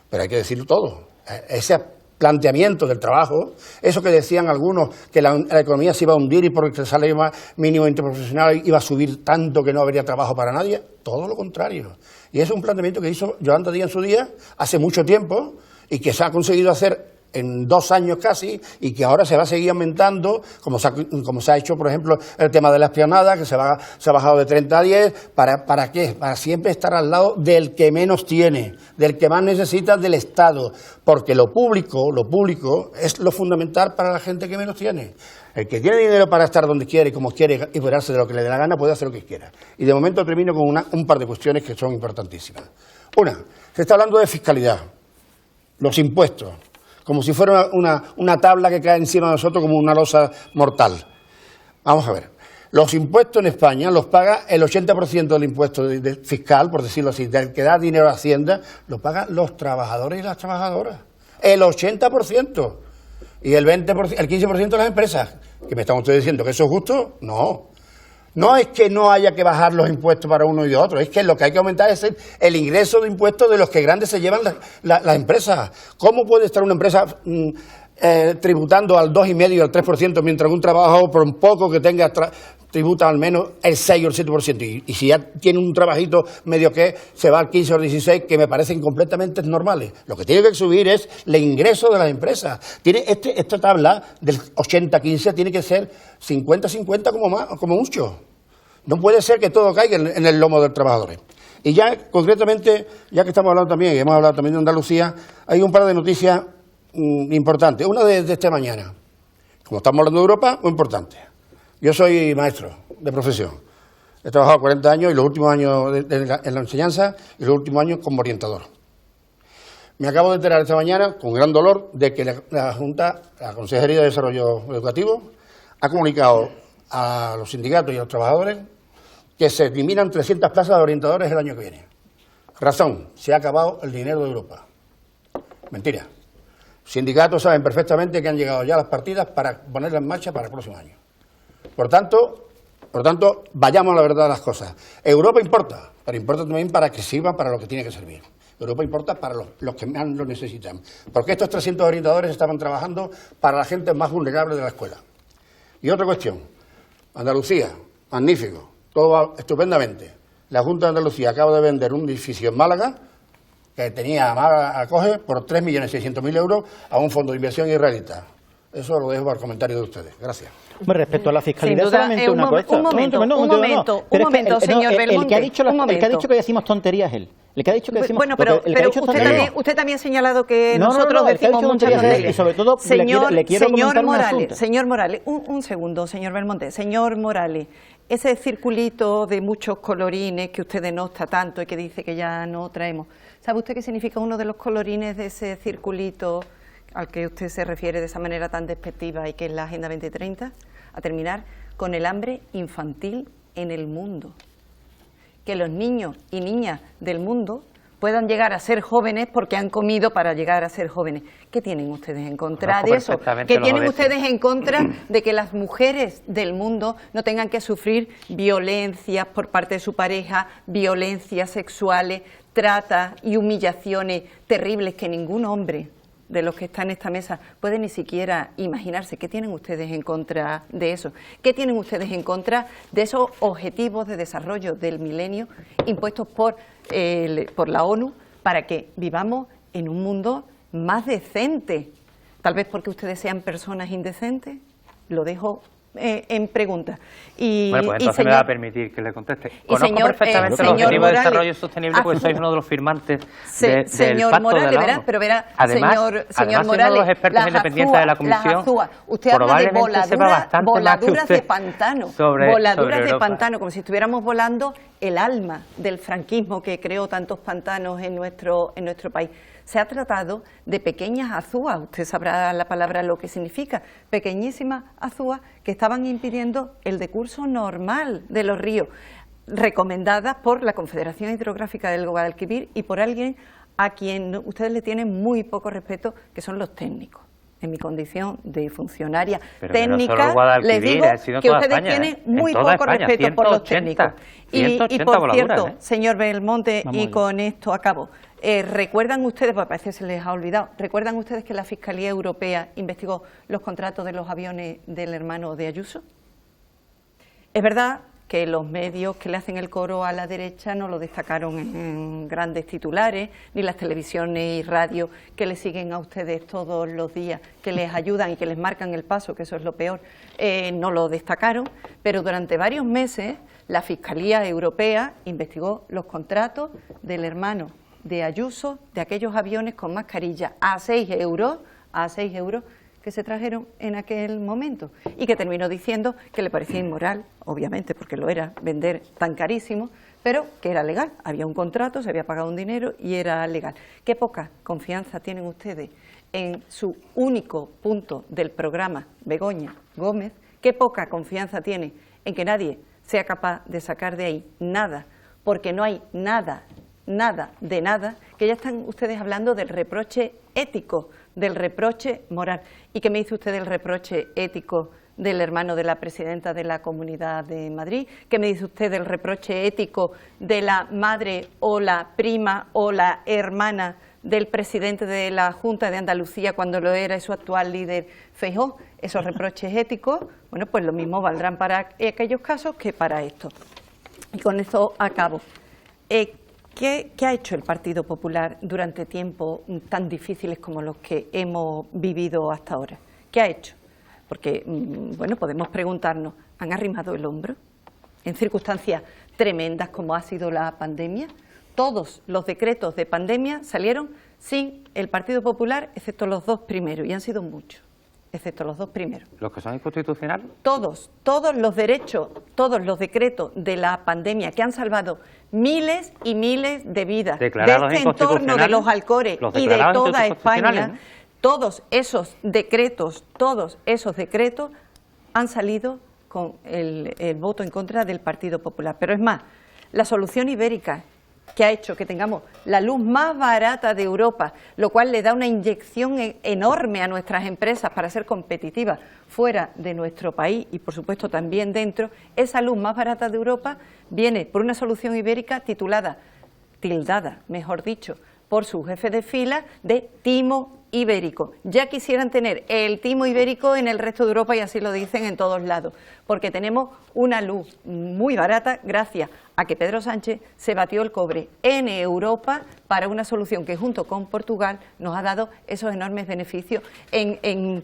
Pero hay que decirlo todo. Ese planteamiento del trabajo, eso que decían algunos, que la economía se iba a hundir y porque el salario mínimo interprofesional iba a subir tanto que no habría trabajo para nadie, todo lo contrario. Y es un planteamiento que hizo Yolanda Díaz en su día, hace mucho tiempo, y que se ha conseguido hacer en 2 años casi, y que ahora se va a seguir aumentando, como se ha hecho, por ejemplo, el tema de la espionada, que se ha bajado de 30 a 10, ¿para qué? Para siempre estar al lado del que menos tiene, del que más necesita del Estado, porque lo público es lo fundamental para la gente que menos tiene. El que tiene dinero para estar donde quiere y como quiere y liberarse de lo que le dé la gana puede hacer lo que quiera. Y de momento termino con un par de cuestiones que son importantísimas. Una, se está hablando de fiscalidad, los impuestos, como si fuera una tabla que cae encima de nosotros como una losa mortal. Vamos a ver. Los impuestos en España los paga el 80% del impuesto fiscal, por decirlo así, del que da dinero a Hacienda, lo pagan los trabajadores y las trabajadoras. El 80%. Y el 15% de las empresas. ¿Que me están ustedes diciendo que eso es justo? No. No es que no haya que bajar los impuestos para uno y otro, es que lo que hay que aumentar es el ingreso de impuestos de los que grandes se llevan las empresas. ¿Cómo puede estar una empresa tributando al 2,5% y al 3%, mientras un trabajador, por un poco que tenga, tributa al menos el 6 o el 7%? Y si ya tiene un trabajito medio que se va al 15 o al 16, que me parecen completamente normales. Lo que tiene que subir es el ingreso de las empresas. Esta tabla del 80-15 tiene que ser 50-50 como mucho. No puede ser que todo caiga en el lomo de los trabajadores. Y ya, concretamente, ya que estamos hablando también, y hemos hablado también de Andalucía, hay un par de noticias importantes. Una de esta mañana. Como estamos hablando de Europa, muy importante. Yo soy maestro de profesión. He trabajado 40 años y los últimos años en la enseñanza y los últimos años como orientador. Me acabo de enterar esta mañana, con gran dolor, de que la Junta, la Consejería de Desarrollo Educativo, ha comunicado a los sindicatos y a los trabajadores que se eliminan 300 plazas de orientadores el año que viene. Razón, se ha acabado el dinero de Europa. Mentira. Sindicatos saben perfectamente que han llegado ya las partidas para ponerlas en marcha para el próximo año. Por tanto, vayamos a la verdad de las cosas. Europa importa, pero importa también para que sirva para lo que tiene que servir. Europa importa para los que más lo necesitan. Porque estos 300 orientadores estaban trabajando para la gente más vulnerable de la escuela. Y otra cuestión, Andalucía, magnífico, todo va estupendamente. La Junta de Andalucía acaba de vender un edificio en Málaga que tenía acoge por 3.600.000 euros a un fondo de inversión israelita. Eso lo dejo para el comentario de ustedes. Gracias. Respecto a la fiscalidad, duda, solamente una cosa. Un momento, señor Belmonte. El que ha dicho que decimos tonterías es él. El que ha dicho que decimos, bueno, pero usted también ha señalado que nosotros decimos muchas tonterías. Y sobre todo le quiero comentar un asunto. Señor Morales, un segundo, señor Belmonte. Señor Morales, ese circulito de muchos colorines que usted denota tanto y que dice que ya no traemos, ¿sabe usted qué significa uno de los colorines de ese circulito al que usted se refiere de esa manera tan despectiva y que es la Agenda 2030? A terminar con el hambre infantil en el mundo. Que los niños y niñas del mundo puedan llegar a ser jóvenes porque han comido para llegar a ser jóvenes. ¿Qué tienen ustedes en contra de eso? ¿Qué tienen ustedes en contra de que las mujeres del mundo no tengan que sufrir violencias por parte de su pareja, violencias sexuales, trata y humillaciones terribles que ningún hombre de los que están en esta mesa puede ni siquiera imaginarse? ¿Qué tienen ustedes en contra de eso? ¿Qué tienen ustedes en contra de esos objetivos de desarrollo del milenio impuestos por la ONU para que vivamos en un mundo más decente? Tal vez porque ustedes sean personas indecentes. Lo dejo en pregunta. Bueno, pues entonces me va a permitir que le conteste. Conozco perfectamente los objetivos de desarrollo sostenible porque sois uno de los firmantes del Pacto de la ONU. Pero verá, además, señor Morales, uno de los expertos independientes de la Comisión, usted habla de voladuras de pantano, voladuras de pantano, como si estuviéramos volando el alma del franquismo que creó tantos pantanos en nuestro país. Se ha tratado de pequeñas azúas, usted sabrá la palabra lo que significa, pequeñísimas azúas que estaban impidiendo el decurso normal de los ríos, recomendadas por la Confederación Hidrográfica del Guadalquivir y por alguien a quien ustedes le tienen muy poco respeto, que son los técnicos. En mi condición de funcionaria técnica, les digo que ustedes tienen muy poco respeto por los técnicos. Y por cierto, señor Belmonte, y con esto acabo, ¿recuerdan ustedes, porque parece que se les ha olvidado, recuerdan ustedes que la Fiscalía Europea investigó los contratos de los aviones del hermano de Ayuso? Es verdad que los medios que le hacen el coro a la derecha no lo destacaron en grandes titulares, ni las televisiones y radios que le siguen a ustedes todos los días, que les ayudan y que les marcan el paso, que eso es lo peor, no lo destacaron, pero durante varios meses la Fiscalía Europea investigó los contratos del hermano de Ayuso, de aquellos aviones con mascarilla a 6 euros, que se trajeron en aquel momento y que terminó diciendo que le parecía inmoral, obviamente porque lo era, vender tan carísimo, pero que era legal, había un contrato, se había pagado un dinero y era legal. Qué poca confianza tienen ustedes en su único punto del programa, Begoña Gómez, qué poca confianza tienen en que nadie sea capaz de sacar de ahí nada, porque no hay nada, que ya están ustedes hablando del reproche ético, del reproche moral. ¿Y qué me dice usted del reproche ético del hermano de la presidenta de la Comunidad de Madrid? ¿Qué me dice usted del reproche ético de la madre o la prima o la hermana del presidente de la Junta de Andalucía cuando lo era su actual líder Feijóo? Esos reproches éticos, bueno, pues lo mismo valdrán para aquellos casos que para esto. Y con esto acabo. ¿Qué ha hecho el Partido Popular durante tiempos tan difíciles como los que hemos vivido hasta ahora? ¿Qué ha hecho? Porque, bueno, podemos preguntarnos, ¿han arrimado el hombro en circunstancias tremendas como ha sido la pandemia? Todos los decretos de pandemia salieron sin el Partido Popular, excepto los dos primeros, y han sido muchos, excepto los dos primeros. ¿Los que son inconstitucionales? Todos los derechos, todos los decretos de la pandemia que han salvado miles y miles de vidas de este entorno de los Alcores y de toda España, todos esos decretos han salido con el voto en contra del Partido Popular. Pero es más, la solución ibérica, que ha hecho que tengamos la luz más barata de Europa, lo cual le da una inyección enorme a nuestras empresas para ser competitivas fuera de nuestro país y por supuesto también dentro. Esa luz más barata de Europa viene por una solución ibérica tildada, mejor dicho, por su jefe de fila de timo ibérico. Ya quisieran tener el timo ibérico en el resto de Europa y así lo dicen en todos lados, porque tenemos una luz muy barata gracias a que Pedro Sánchez se batió el cobre en Europa para una solución que junto con Portugal nos ha dado esos enormes beneficios en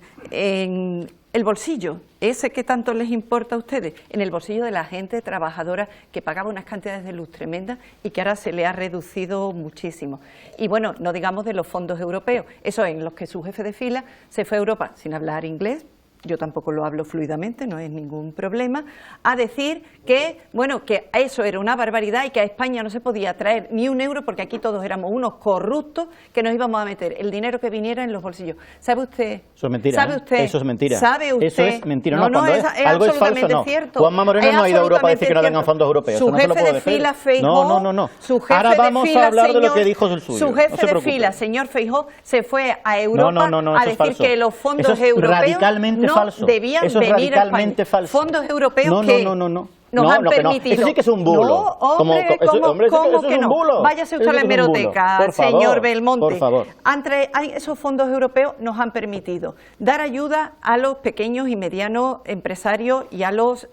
el bolsillo, ese que tanto les importa a ustedes, en el bolsillo de la gente trabajadora que pagaba unas cantidades de luz tremendas y que ahora se le ha reducido muchísimo. Y bueno, no digamos de los fondos europeos, eso en los que su jefe de fila se fue a Europa sin hablar inglés, yo tampoco lo hablo fluidamente, no es ningún problema, a decir que, bueno, que eso era una barbaridad y que a España no se podía traer ni un euro porque aquí todos éramos unos corruptos que nos íbamos a meter el dinero que viniera en los bolsillos. ¿Sabe usted? Eso es mentira. ¿Sabe usted? Eso es mentira. ¿Sabe usted? Eso es mentira. No, es algo es falso, no. Cierto. Juanma Moreno no ha ido a Europa a decir que no vengan fondos europeos. Su jefe de fila, Feijóo, no. Su jefe Ahora vamos de fila, a hablar señor, de lo que dijo el suyo. Su jefe de fila, señor Feijóo, se fue a Europa a decir que los fondos europeos no debían venir a España. Falso. Fondos europeos que nos han permitido. Eso sí que es un bulo. No, hombre, ¿cómo que no? Váyase usted a la hemeroteca, señor Belmonte. Por favor. Esos fondos europeos nos han permitido dar ayuda a los pequeños y medianos empresarios y a los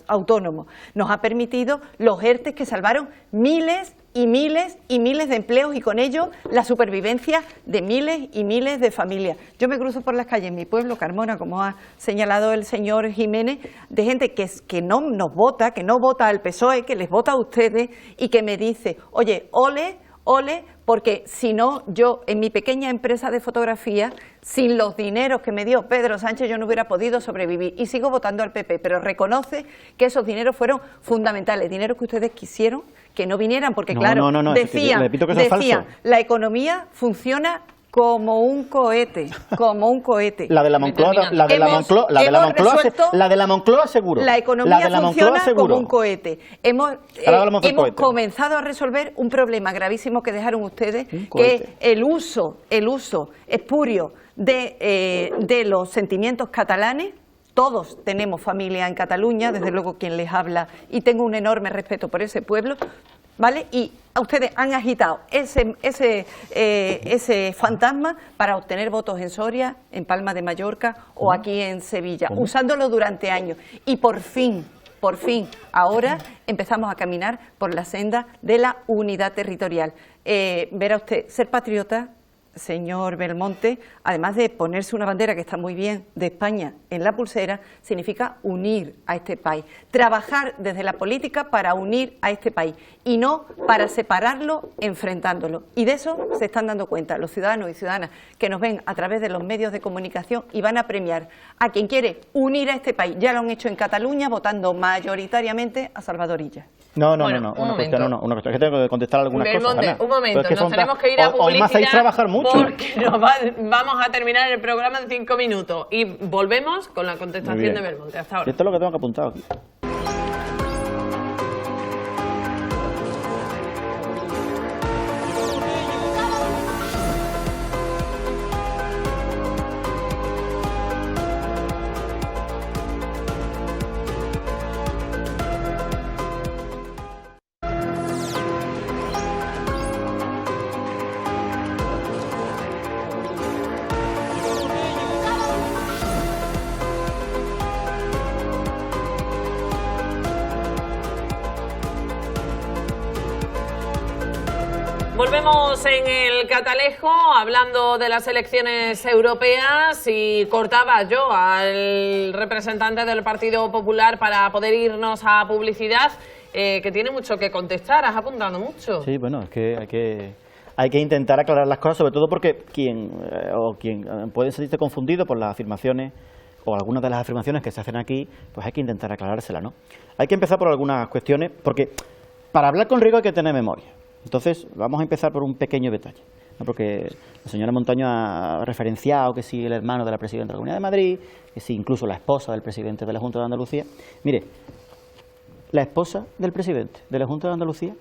autónomos. Nos ha permitido los ERTE que salvaron miles y miles y miles de empleos y con ello la supervivencia de miles y miles de familias. Yo me cruzo por las calles en mi pueblo, Carmona, como ha señalado el señor Jiménez, de gente que no nos vota, que no vota al PSOE, que les vota a ustedes y que me dice, oye, ole, porque si no, yo en mi pequeña empresa de fotografía, sin los dineros que me dio Pedro Sánchez, yo no hubiera podido sobrevivir. Y sigo votando al PP, pero reconoce que esos dineros fueron fundamentales, dineros que ustedes quisieron que no vinieran, porque decían, la economía funciona como un cohete, La de la Moncloa seguro. La economía funciona como un cohete. Hemos comenzado a resolver un problema gravísimo que dejaron ustedes, que es el uso espurio de los sentimientos catalanes. Todos tenemos familia en Cataluña, desde luego quien les habla, y tengo un enorme respeto por ese pueblo, ¿vale? Y ustedes han agitado ese fantasma para obtener votos en Soria, en Palma de Mallorca o aquí en Sevilla, usándolo durante años. Y por fin, ahora empezamos a caminar por la senda de la unidad territorial. Verá usted, ser patriota, señor Belmonte, además de ponerse una bandera que está muy bien de España en la pulsera, significa unir a este país, trabajar desde la política para unir a este país y no para separarlo, enfrentándolo. Y de eso se están dando cuenta los ciudadanos y ciudadanas que nos ven a través de los medios de comunicación y van a premiar a quien quiere unir a este país. Ya lo han hecho en Cataluña votando mayoritariamente a Salvador Illa. Una cuestión, es que tengo que contestar algunas cosas. Ana. Un momento, nos tenemos que ir a publicidad. Hoy me hacéis trabajar mucho. Porque vamos a terminar el programa en 5 minutos y volvemos con la contestación de Belmonte. Hasta ahora. Esto es lo que tengo que apuntar aquí. Volvemos en el Catalejo hablando de las elecciones europeas y cortaba yo al representante del Partido Popular para poder irnos a publicidad, que tiene mucho que contestar. Has apuntado mucho. Sí, bueno, es que hay que intentar aclarar las cosas, sobre todo porque quien puede sentirse confundido por las afirmaciones o algunas de las afirmaciones que se hacen aquí, pues hay que intentar aclarárselas, ¿no? Hay que empezar por algunas cuestiones, porque para hablar con riesgo hay que tener memoria. Entonces, vamos a empezar por un pequeño detalle, ¿no? Porque la señora Montaño ha referenciado que si el hermano de la presidenta de la Comunidad de Madrid, que si incluso la esposa del presidente de la Junta de Andalucía. Mire, la esposa del presidente de la Junta de Andalucía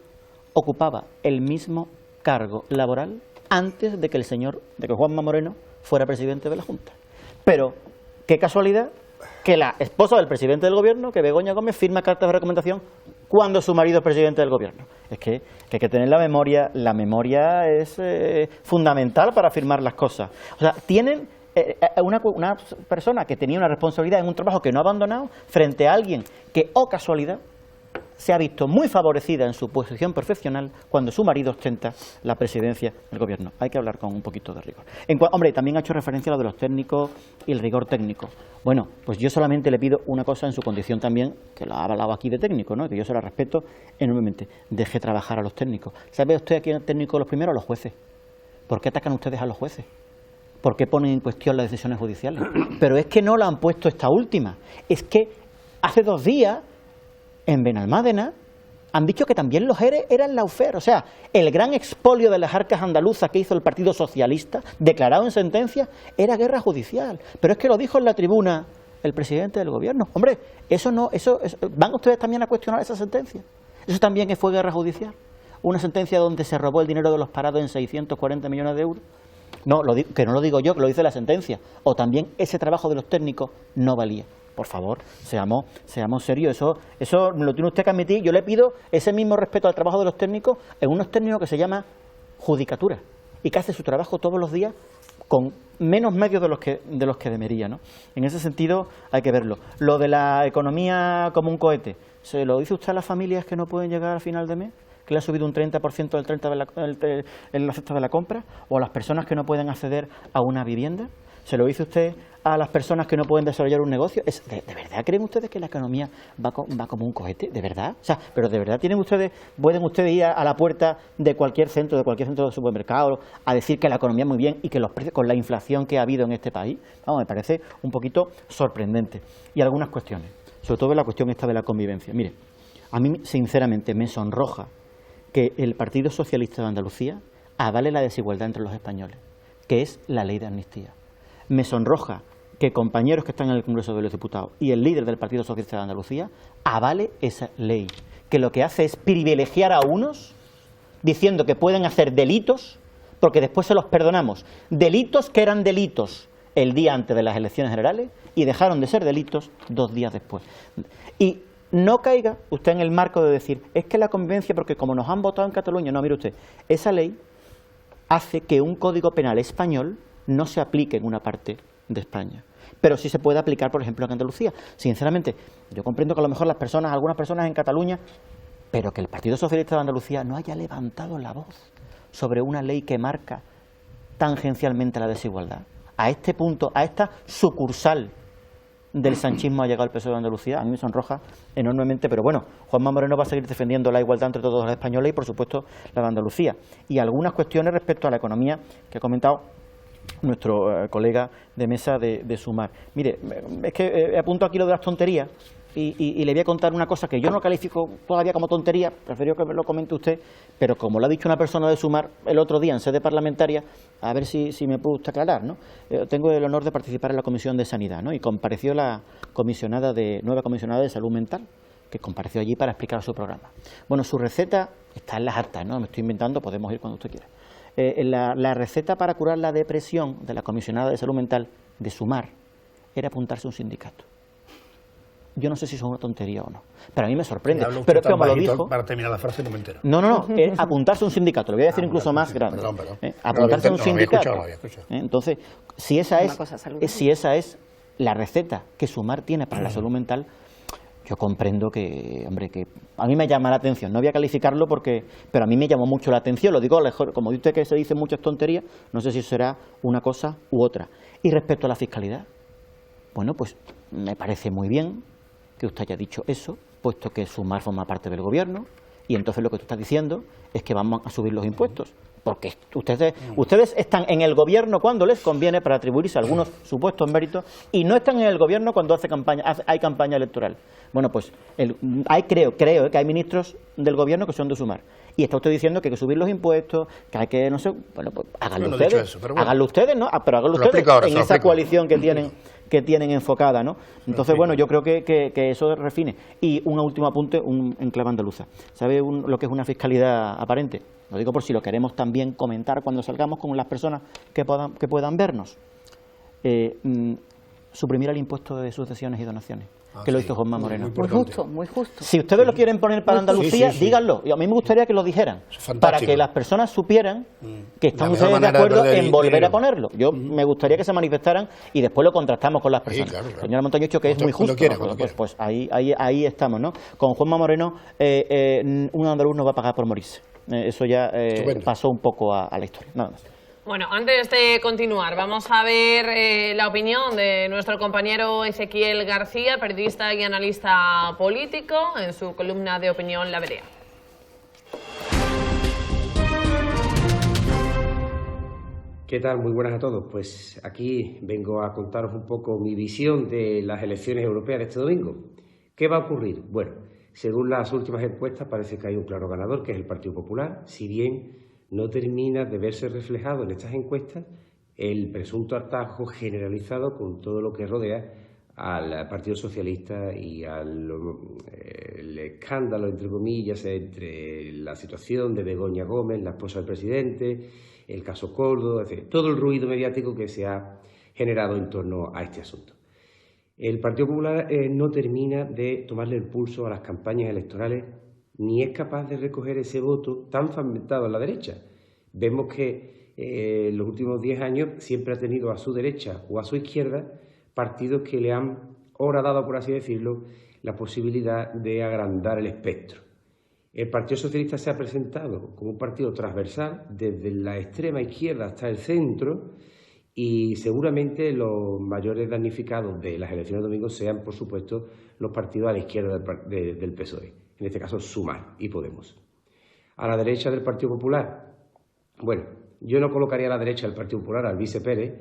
ocupaba el mismo cargo laboral antes de que Juanma Moreno fuera presidente de la Junta. Pero, qué casualidad que la esposa del presidente del gobierno, que Begoña Gómez, firma cartas de recomendación cuando su marido es presidente del gobierno. Es que hay que tener la memoria es fundamental para afirmar las cosas. O sea, tienen una persona que tenía una responsabilidad en un trabajo que no ha abandonado frente a alguien que, oh casualidad, se ha visto muy favorecida en su posición profesional cuando su marido ostenta la presidencia del gobierno. Hay que hablar con un poquito de rigor. Hombre, también ha hecho referencia a lo de los técnicos y el rigor técnico. Bueno, pues yo solamente le pido una cosa en su condición también, que lo ha hablado aquí de técnico, ¿no? Que yo se la respeto enormemente. Deje trabajar a los técnicos. ¿Sabe usted a quién es técnico los primeros? A los jueces. ¿Por qué atacan ustedes a los jueces? ¿Por qué ponen en cuestión las decisiones judiciales? Pero es que no la han puesto esta última. Es que hace 2 días en Benalmádena han dicho que también los ERE eran lawfare. O sea, el gran expolio de las arcas andaluzas que hizo el Partido Socialista, declarado en sentencia, era guerra judicial. Pero es que lo dijo en la tribuna el presidente del gobierno. Hombre, ¿van ustedes también a cuestionar esa sentencia? Eso también fue guerra judicial. Una sentencia donde se robó el dinero de los parados en 640 millones de euros. No, que no lo digo yo, que lo dice la sentencia. O también ese trabajo de los técnicos no valía. Por favor, seamos serios. Eso me lo tiene usted que admitir. Yo le pido ese mismo respeto al trabajo de los técnicos en unos técnicos que se llama judicatura y que hace su trabajo todos los días con menos medios de los que debería, ¿no? En ese sentido hay que verlo. Lo de la economía como un cohete, ¿se lo dice usted a las familias que no pueden llegar al final de mes? ¿Que le ha subido un 30% del 30% en la cesta de la compra? ¿O a las personas que no pueden acceder a una vivienda? ¿Se lo dice usted a las personas que no pueden desarrollar un negocio? ¿De verdad creen ustedes que la economía va como un cohete? ¿De verdad? O sea, pero ¿de verdad pueden ustedes ir a la puerta de cualquier centro de supermercado, a decir que la economía muy bien y que los precios, con la inflación que ha habido en este país? Vamos, me parece un poquito sorprendente. Y algunas cuestiones, sobre todo la cuestión esta de la convivencia. Mire, a mí sinceramente me sonroja que el Partido Socialista de Andalucía avale la desigualdad entre los españoles, que es la ley de amnistía. Me sonroja que compañeros que están en el Congreso de los Diputados y el líder del Partido Socialista de Andalucía avale esa ley, que lo que hace es privilegiar a unos diciendo que pueden hacer delitos porque después se los perdonamos. Delitos que eran delitos el día antes de las elecciones generales y dejaron de ser delitos 2 días después. Y no caiga usted en el marco de decir, es que la convivencia, porque como nos han votado en Cataluña, no, mire usted, esa ley hace que un código penal español no se aplique en una parte de España, pero sí se puede aplicar, por ejemplo, en Andalucía. Sinceramente, yo comprendo que a lo mejor algunas personas en Cataluña, pero que el Partido Socialista de Andalucía no haya levantado la voz sobre una ley que marca tangencialmente la desigualdad. A este punto, a esta sucursal del sanchismo ha llegado el PSOE de Andalucía. A mí me sonroja enormemente, pero bueno, Juanma Moreno va a seguir defendiendo la igualdad entre todos los españoles y, por supuesto, la de Andalucía. Y algunas cuestiones respecto a la economía que ha comentado nuestro colega de mesa de Sumar. Mire, es que he apuntado aquí lo de las tonterías y le voy a contar una cosa que yo no califico todavía como tontería, prefiero que me lo comente usted, pero como lo ha dicho una persona de Sumar el otro día en sede parlamentaria, a ver si me puede usted aclarar, ¿no? Tengo el honor de participar en la Comisión de Sanidad, ¿no? Y compareció la nueva comisionada de Salud Mental, que compareció allí para explicar su programa. Bueno, su receta está en las actas, ¿no? Me estoy inventando, podemos ir cuando usted quiera. La receta para curar la depresión de la comisionada de salud mental de Sumar era apuntarse a un sindicato. Yo no sé si eso es una tontería o no, pero a mí me sorprende. Pero es como lo dijo. Para terminar la frase no me entero. No, apuntarse a un sindicato, lo voy a decir incluso más grande. Apuntarse a un sindicato. Entonces, si esa es la receta que Sumar tiene para la salud mental, yo comprendo que, hombre, que a mí me llama la atención. No voy a calificarlo pero a mí me llamó mucho la atención. Lo digo, como dice usted que se dicen muchas tonterías, no sé si será una cosa u otra. Y respecto a la fiscalidad, bueno, pues me parece muy bien que usted haya dicho eso, puesto que Sumar forma parte del gobierno, y entonces lo que tú estás diciendo es que vamos a subir los impuestos. Porque ustedes están en el gobierno cuando les conviene para atribuirse algunos supuestos méritos y no están en el gobierno cuando hay campaña electoral. Bueno, pues creo que hay ministros del gobierno que son de Sumar. Y está usted diciendo que hay que subir los impuestos, que hay que, no sé, bueno, pues háganlo ustedes. Eso, bueno. Háganlo ustedes, ¿no? Pero háganlo ustedes en esa coalición que tienen enfocada, ¿no? Entonces, bueno, yo creo que eso refine. Y un último apunte, en clave andaluza. ¿Sabe lo que es una fiscalidad aparente? Lo digo por si lo queremos también comentar cuando salgamos con las personas que puedan vernos. Suprimir el impuesto de sucesiones y donaciones. que lo hizo Juanma Moreno. Muy justo, muy justo. Si ustedes lo quieren poner para Andalucía, díganlo. Y a mí me gustaría que lo dijeran, para que las personas supieran que están ustedes de acuerdo en volver a ponerlo. Yo me gustaría que se manifestaran y después lo contrastamos con las personas. Claro. Señora Montañucho, que es muy justo. Pues ahí estamos, ¿no? Con Juanma Moreno, un andaluz no va a pagar por morirse. Eso ya pasó un poco a la historia. Nada más. Bueno, antes de continuar, vamos a ver la opinión de nuestro compañero Ezequiel García, periodista y analista político, en su columna de opinión La Vereda. ¿Qué tal? Muy buenas a todos. Pues aquí vengo a contaros un poco mi visión de las elecciones europeas de este domingo. ¿Qué va a ocurrir? Bueno, según las últimas encuestas parece que hay un claro ganador, que es el Partido Popular, si bien no termina de verse reflejado en estas encuestas el presunto hartazgo generalizado con todo lo que rodea al Partido Socialista y el escándalo, entre comillas, entre la situación de Begoña Gómez, la esposa del presidente, el caso Córdoba, es decir, todo el ruido mediático que se ha generado en torno a este asunto. El Partido Popular no termina de tomarle el pulso a las campañas electorales ni es capaz de recoger ese voto tan fragmentado en la derecha. Vemos que en los últimos 10 años siempre ha tenido a su derecha o a su izquierda partidos que le han horadado, por así decirlo, la posibilidad de agrandar el espectro. El Partido Socialista se ha presentado como un partido transversal desde la extrema izquierda hasta el centro y seguramente los mayores damnificados de las elecciones de domingo sean, por supuesto, los partidos a la izquierda del PSOE. En este caso Sumar y Podemos. A la derecha del Partido Popular, bueno, yo no colocaría a la derecha del Partido Popular al Vice Pérez,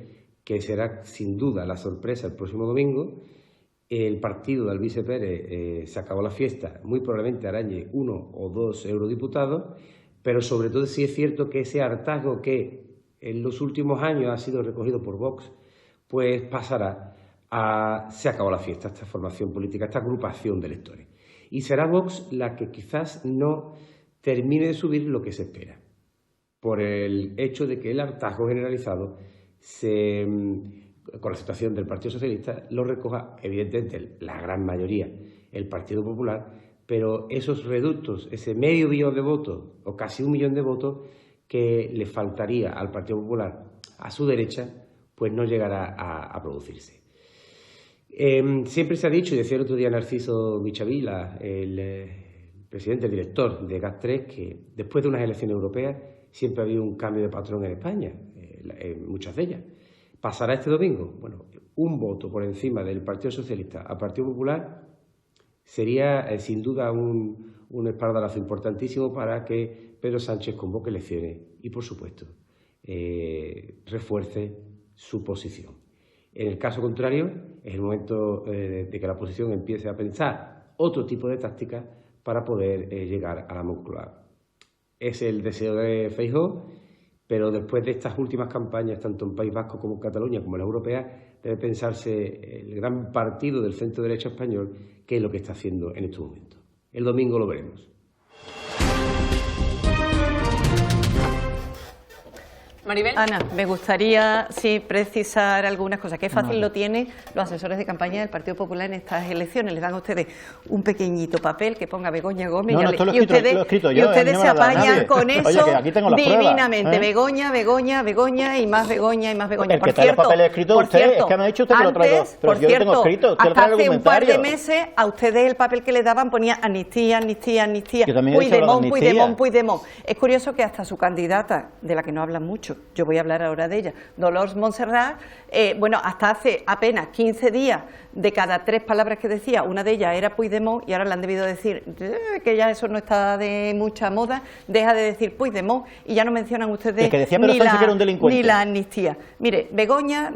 que será sin duda la sorpresa el próximo domingo. El partido del Vice Pérez se acabó la fiesta, muy probablemente arañe 1 o 2 eurodiputados, pero sobre todo sí es cierto que ese hartazgo que en los últimos años ha sido recogido por Vox, pues pasará a... se acabó la fiesta, esta formación política, esta agrupación de electores. Y será Vox la que quizás no termine de subir lo que se espera, por el hecho de que el hartazgo generalizado con la situación del Partido Socialista lo recoja, evidentemente, la gran mayoría, el Partido Popular, pero esos reductos, ese medio millón de votos o casi 1 millón de votos que le faltaría al Partido Popular a su derecha, pues no llegará a producirse. Siempre se ha dicho, y decía el otro día Narciso Michavila, el presidente, el director de GAT3, que después de unas elecciones europeas siempre ha habido un cambio de patrón en España, en muchas de ellas. ¿Pasará este domingo? Bueno, un voto por encima del Partido Socialista al Partido Popular sería sin duda un espaldarazo importantísimo para que Pedro Sánchez convoque elecciones y, por supuesto, refuerce su posición. En el caso contrario, es el momento de que la oposición empiece a pensar otro tipo de tácticas para poder llegar a la Moncloa. Es el deseo de Feijóo, pero después de estas últimas campañas, tanto en País Vasco como en Cataluña, como en la europea, debe pensarse el gran partido del centro derecha español, qué es lo que está haciendo en estos momentos. El domingo lo veremos. Maribel. Ana, me gustaría precisar algunas cosas. Qué fácil lo tienen los asesores de campaña del Partido Popular en estas elecciones. Les dan a ustedes un pequeñito papel que ponga Begoña Gómez y ustedes se apañan con eso divinamente. Begoña, Begoña, Begoña y más Begoña y más Begoña. El que trae los papeles escritos usted, es que me ha dicho usted que lo traigo. Pero yo lo tengo escrito, usted hasta hace un par de meses a ustedes el papel que les daban ponía amnistía, amnistía, amnistía. Puigdemont. Es curioso que hasta su candidata, de la que no hablan mucho, yo voy a hablar ahora de ella, Dolors Montserrat, hasta hace apenas 15 días, de cada 3 palabras que decía, una de ellas era Puigdemont, y ahora le han debido decir que ya eso no está de mucha moda, deja de decir Puigdemont, y ya no mencionan ustedes ni la amnistía. Mire, Begoña,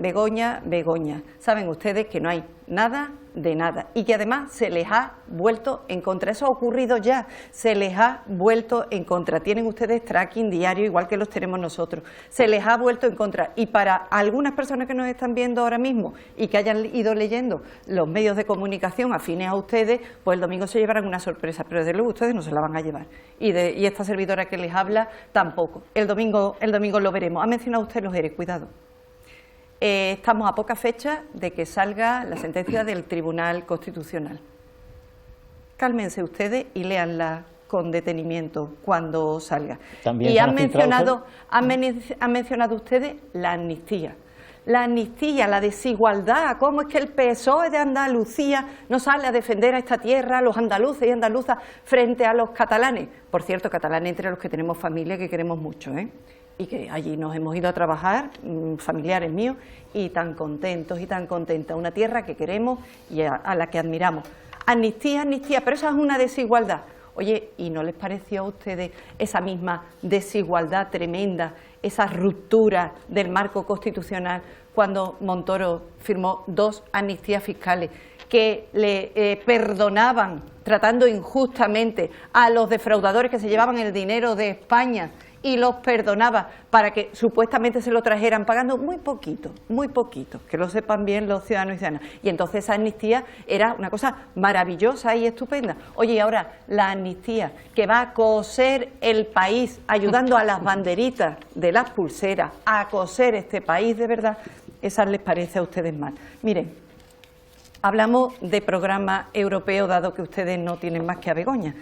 saben ustedes que no hay nada de nada, y que además se les ha vuelto en contra. Eso ha ocurrido ya, se les ha vuelto en contra. Tienen ustedes tracking diario, igual que los tenemos nosotros. Se les ha vuelto en contra. Y para algunas personas que nos están viendo ahora mismo y que hayan ido leyendo los medios de comunicación afines a ustedes, pues el domingo se llevarán una sorpresa, pero desde luego ustedes no se la van a llevar. Y esta servidora que les habla tampoco. El domingo lo veremos. Ha mencionado usted los ERE, cuidado. estamos a poca fecha de que salga la sentencia del Tribunal Constitucional. Cálmense ustedes y léanla con detenimiento cuando salga. Y han mencionado ustedes la amnistía. La amnistía, la desigualdad, cómo es que el PSOE de Andalucía no sale a defender a esta tierra, a los andaluces y andaluzas frente a los catalanes. Por cierto, catalanes entre los que tenemos familia que queremos mucho, y que allí nos hemos ido a trabajar, familiares míos, y tan contentos y tan contentas. Una tierra que queremos y a la que admiramos. Amnistía, amnistía, pero esa es una desigualdad. Oye, ¿y no les pareció a ustedes esa misma desigualdad tremenda, esa ruptura del marco constitucional cuando Montoro firmó 2 amnistías fiscales que le perdonaban, tratando injustamente a los defraudadores que se llevaban el dinero de España, y los perdonaba para que supuestamente se lo trajeran pagando muy poquito, que lo sepan bien los ciudadanos y ciudadanas? Y entonces esa amnistía era una cosa maravillosa y estupenda. Oye, y ahora la amnistía que va a coser el país, ayudando a las banderitas de las pulseras a coser este país de verdad, ¿esa les parece a ustedes mal? Miren, hablamos de programa europeo, dado que ustedes no tienen más que a Begoña.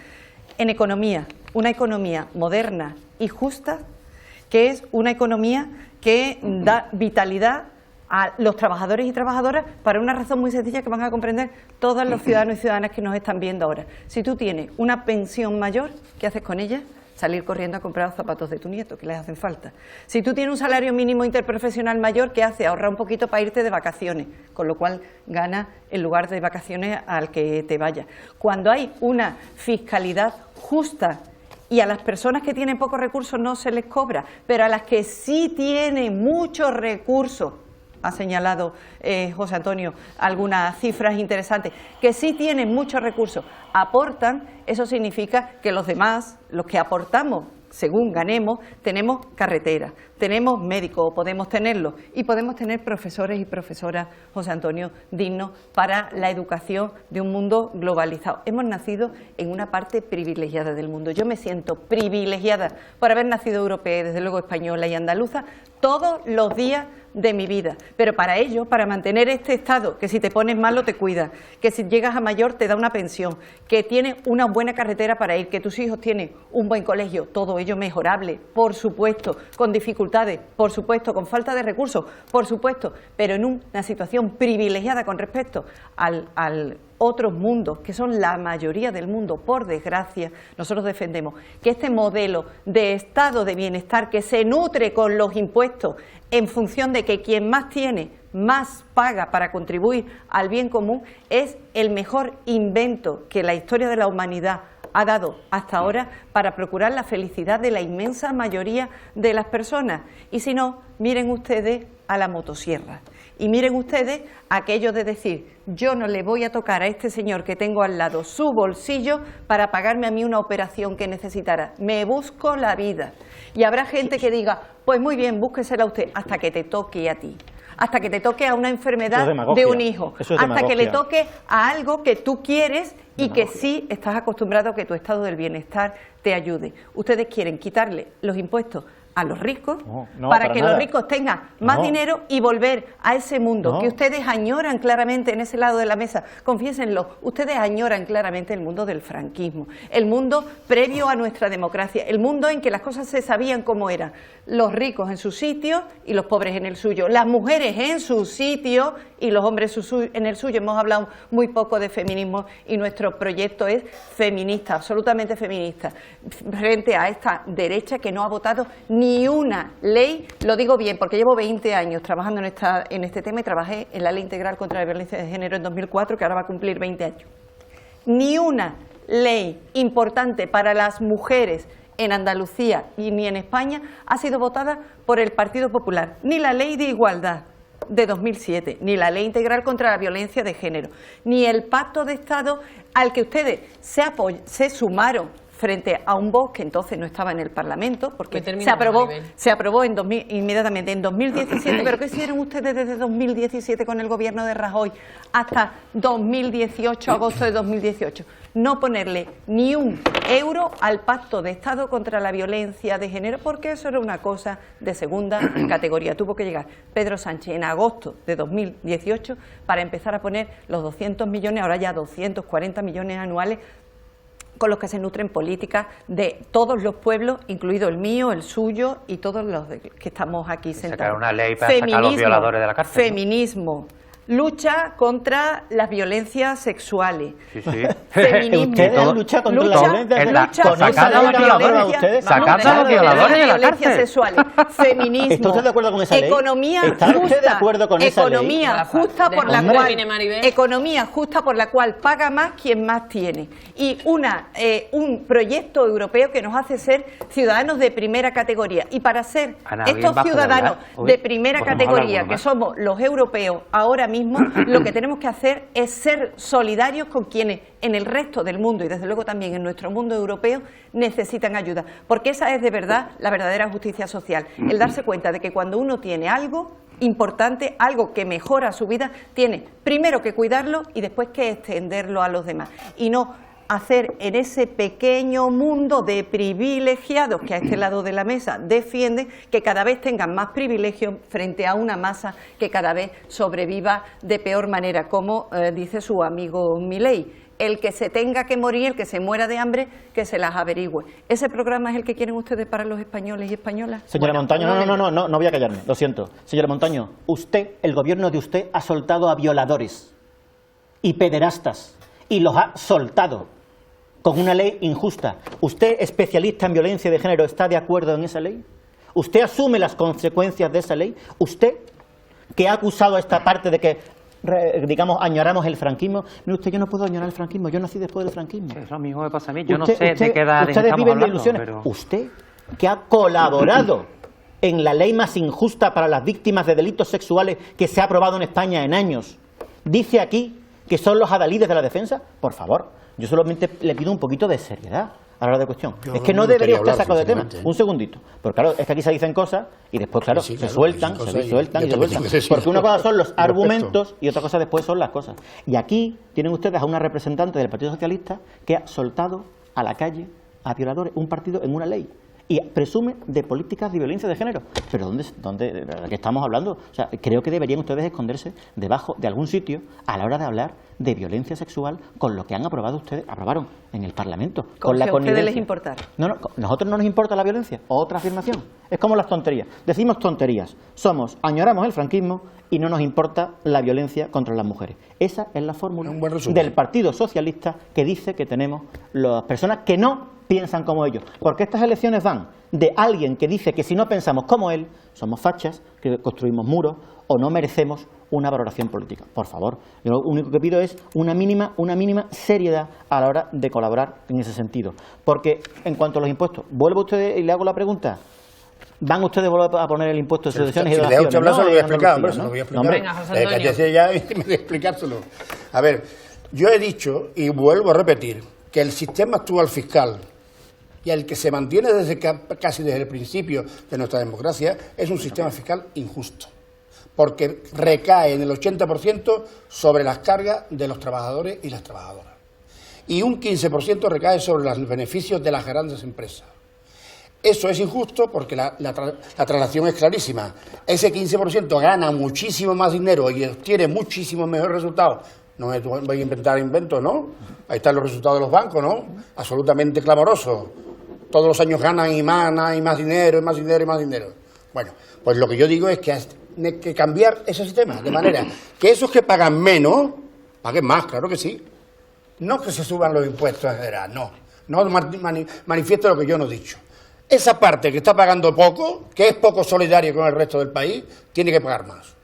En economía, una economía moderna y justa, que es una economía que da vitalidad a los trabajadores y trabajadoras para una razón muy sencilla que van a comprender todos los ciudadanos y ciudadanas que nos están viendo ahora. Si tú tienes una pensión mayor, ¿qué haces con ella? Salir corriendo a comprar los zapatos de tu nieto, que les hacen falta. Si tú tienes un salario mínimo interprofesional mayor, ¿qué haces? Ahorra un poquito para irte de vacaciones, con lo cual gana el lugar de vacaciones al que te vayas. Cuando hay una fiscalidad justa y a las personas que tienen pocos recursos no se les cobra, pero a las que sí tienen muchos recursos, ha señalado José Antonio algunas cifras interesantes, que sí tienen muchos recursos, aportan, eso significa que los demás, los que aportamos, según ganemos, tenemos carreteras, tenemos médicos, o podemos tenerlos, y podemos tener profesores y profesoras, José Antonio, dignos para la educación de un mundo globalizado. Hemos nacido en una parte privilegiada del mundo. Yo me siento privilegiada por haber nacido europea y desde luego española y andaluza todos los días de mi vida, pero para ello, para mantener este estado, que si te pones malo te cuida, que si llegas a mayor te da una pensión, que tienes una buena carretera para ir, que tus hijos tienen un buen colegio, todo ello mejorable, por supuesto, con dificultades, por supuesto, con falta de recursos, por supuesto, pero en una situación privilegiada con respecto al otros mundos, que son la mayoría del mundo, por desgracia. Nosotros defendemos que este modelo de estado de bienestar que se nutre con los impuestos en función de que quien más tiene, más paga para contribuir al bien común, es el mejor invento que la historia de la humanidad ha dado hasta ahora para procurar la felicidad de la inmensa mayoría de las personas. Y si no, miren ustedes a la motosierra. Y miren ustedes aquello de decir, yo no le voy a tocar a este señor que tengo al lado su bolsillo para pagarme a mí una operación que necesitara. Me busco la vida. Y habrá gente que diga, pues muy bien, búsquesela usted hasta que te toque a ti. Hasta que te toque a una enfermedad de un hijo. Hasta que le toque a algo que tú quieres y que sí estás acostumbrado a que tu estado del bienestar te ayude. Ustedes quieren quitarle los impuestos a los ricos para que los ricos tengan más dinero y volver a ese mundo que ustedes añoran claramente en ese lado de la mesa. Confiésenlo, ustedes añoran claramente el mundo del franquismo, el mundo previo a nuestra democracia, el mundo en que las cosas se sabían cómo eran. Los ricos en su sitio y los pobres en el suyo, las mujeres en su sitio y los hombres en el suyo. Hemos hablado muy poco de feminismo y nuestro proyecto es feminista, absolutamente feminista, frente a esta derecha que no ha votado ni una ley, lo digo bien porque llevo 20 años trabajando en este tema y trabajé en la Ley Integral contra la Violencia de Género en 2004, que ahora va a cumplir 20 años. Ni una ley importante para las mujeres en Andalucía y ni en España ha sido votada por el Partido Popular, ni la Ley de Igualdad de 2007, ni la Ley Integral contra la Violencia de Género, ni el Pacto de Estado al que ustedes se sumaron frente a un Vox que entonces no estaba en el Parlamento, porque se aprobó inmediatamente en 2017, pero ¿qué hicieron ustedes desde 2017 con el gobierno de Rajoy hasta 2018, agosto de 2018? no ponerle ni un euro al Pacto de Estado contra la Violencia de Género, porque eso era una cosa de segunda categoría. Tuvo que llegar Pedro Sánchez en agosto de 2018 para empezar a poner los 200 millones, ahora ya 240 millones anuales, con los que se nutren políticas de todos los pueblos, incluido el mío, el suyo y todos los que estamos aquí sentados. Sacar una ley para sacar a los violadores de la cárcel. Feminismo. Lucha contra las violencias sexuales. Sí, sí. Feminismo. Ustedes luchan contra la violencia sexual. Sacando a los violadores de la cárcel. Sexuales. Feminismo. ¿Está usted de acuerdo con esa ley? Economía ¿Está justa. usted de acuerdo con esa ley? Economía justa por la cual paga más quien más tiene. Y un proyecto europeo que nos hace ser ciudadanos de primera categoría. Y para ser estos ciudadanos de primera categoría, que somos los europeos ahora mismo, lo que tenemos que hacer es ser solidarios con quienes en el resto del mundo y desde luego también en nuestro mundo europeo necesitan ayuda, porque esa es de verdad la verdadera justicia social, el darse cuenta de que cuando uno tiene algo importante, algo que mejora su vida, tiene primero que cuidarlo y después que extenderlo a los demás, y no hacer en ese pequeño mundo de privilegiados que a este lado de la mesa defienden que cada vez tengan más privilegios frente a una masa que cada vez sobreviva de peor manera, como dice su amigo Milei. El que se tenga que morir, el que se muera de hambre, que se las averigüe. ¿Ese programa es el que quieren ustedes para los españoles y españolas? Señora Montaño, no voy a callarme, lo siento. Señora Montaño, usted, el gobierno de usted, ha soltado a violadores y pederastas y los ha soltado con una ley injusta. ¿Usted, especialista en violencia de género, está de acuerdo en esa ley? ¿Usted asume las consecuencias de esa ley? ¿Usted, que ha acusado a esta parte de que, digamos, añoramos el franquismo? Mire usted, yo no puedo añorar el franquismo, yo nací después del franquismo. Es lo mismo que pasa a mí, yo no sé de qué edad ustedes estamos viven de hablando, ilusiones. pero... Usted, que ha colaborado en la ley más injusta para las víctimas de delitos sexuales que se ha aprobado en España en años, dice aquí que son los adalides de la defensa. Por favor, yo solamente le pido un poquito de seriedad a la hora de cuestión. Es que no debería usted sacar de tema. Un segundito. Porque claro, es que aquí se dicen cosas y después, claro, se sueltan. Porque una cosa son los argumentos y otra cosa después son las cosas. Y aquí tienen ustedes a una representante del Partido Socialista que ha soltado a la calle a violadores, un partido en una ley. Y presume de políticas de violencia de género. ¿Pero dónde de qué estamos hablando? O sea, creo que deberían ustedes esconderse debajo de algún sitio a la hora de hablar de violencia sexual con lo que aprobaron en el Parlamento. Con la connivencia. ¿A ustedes les importa? No, nosotros no nos importa la violencia. Otra afirmación. Es como las tonterías. Decimos tonterías. Añoramos el franquismo y no nos importa la violencia contra las mujeres. Esa es la fórmula del Partido Socialista que dice que tenemos las personas que no piensan como ellos, porque estas elecciones van de alguien que dice que si no pensamos como él, somos fachas, que construimos muros o no merecemos una valoración política. Por favor, yo lo único que pido es una mínima seriedad a la hora de colaborar en ese sentido, porque en cuanto a los impuestos, vuelvo a usted y le hago la pregunta. ¿Van ustedes a volver a poner el impuesto de sucesiones y donaciones? Se lo voy a explicar, hombre, se lo voy a explicar. Venga, José Antonio. Ya me voy a explicárselo. A ver, yo he dicho y vuelvo a repetir que el sistema actual fiscal y el que se mantiene casi desde el principio de nuestra democracia es un sistema fiscal injusto, porque recae en el 80% sobre las cargas de los trabajadores y las trabajadoras, y un 15% recae sobre los beneficios de las grandes empresas. Eso es injusto porque la traslación es clarísima. Ese 15% gana muchísimo más dinero y obtiene muchísimos mejores resultados. No me voy a inventar inventos, ¿no? Ahí están los resultados de los bancos, ¿no? Absolutamente clamorosos. Todos los años ganan y más dinero, y más dinero, y más dinero. Bueno, pues lo que yo digo es que hay que cambiar ese sistema, de manera que esos que pagan menos, paguen más, claro que sí. No que se suban los impuestos en general, no. No manifiesto lo que yo no he dicho. Esa parte que está pagando poco, que es poco solidario con el resto del país, tiene que pagar más.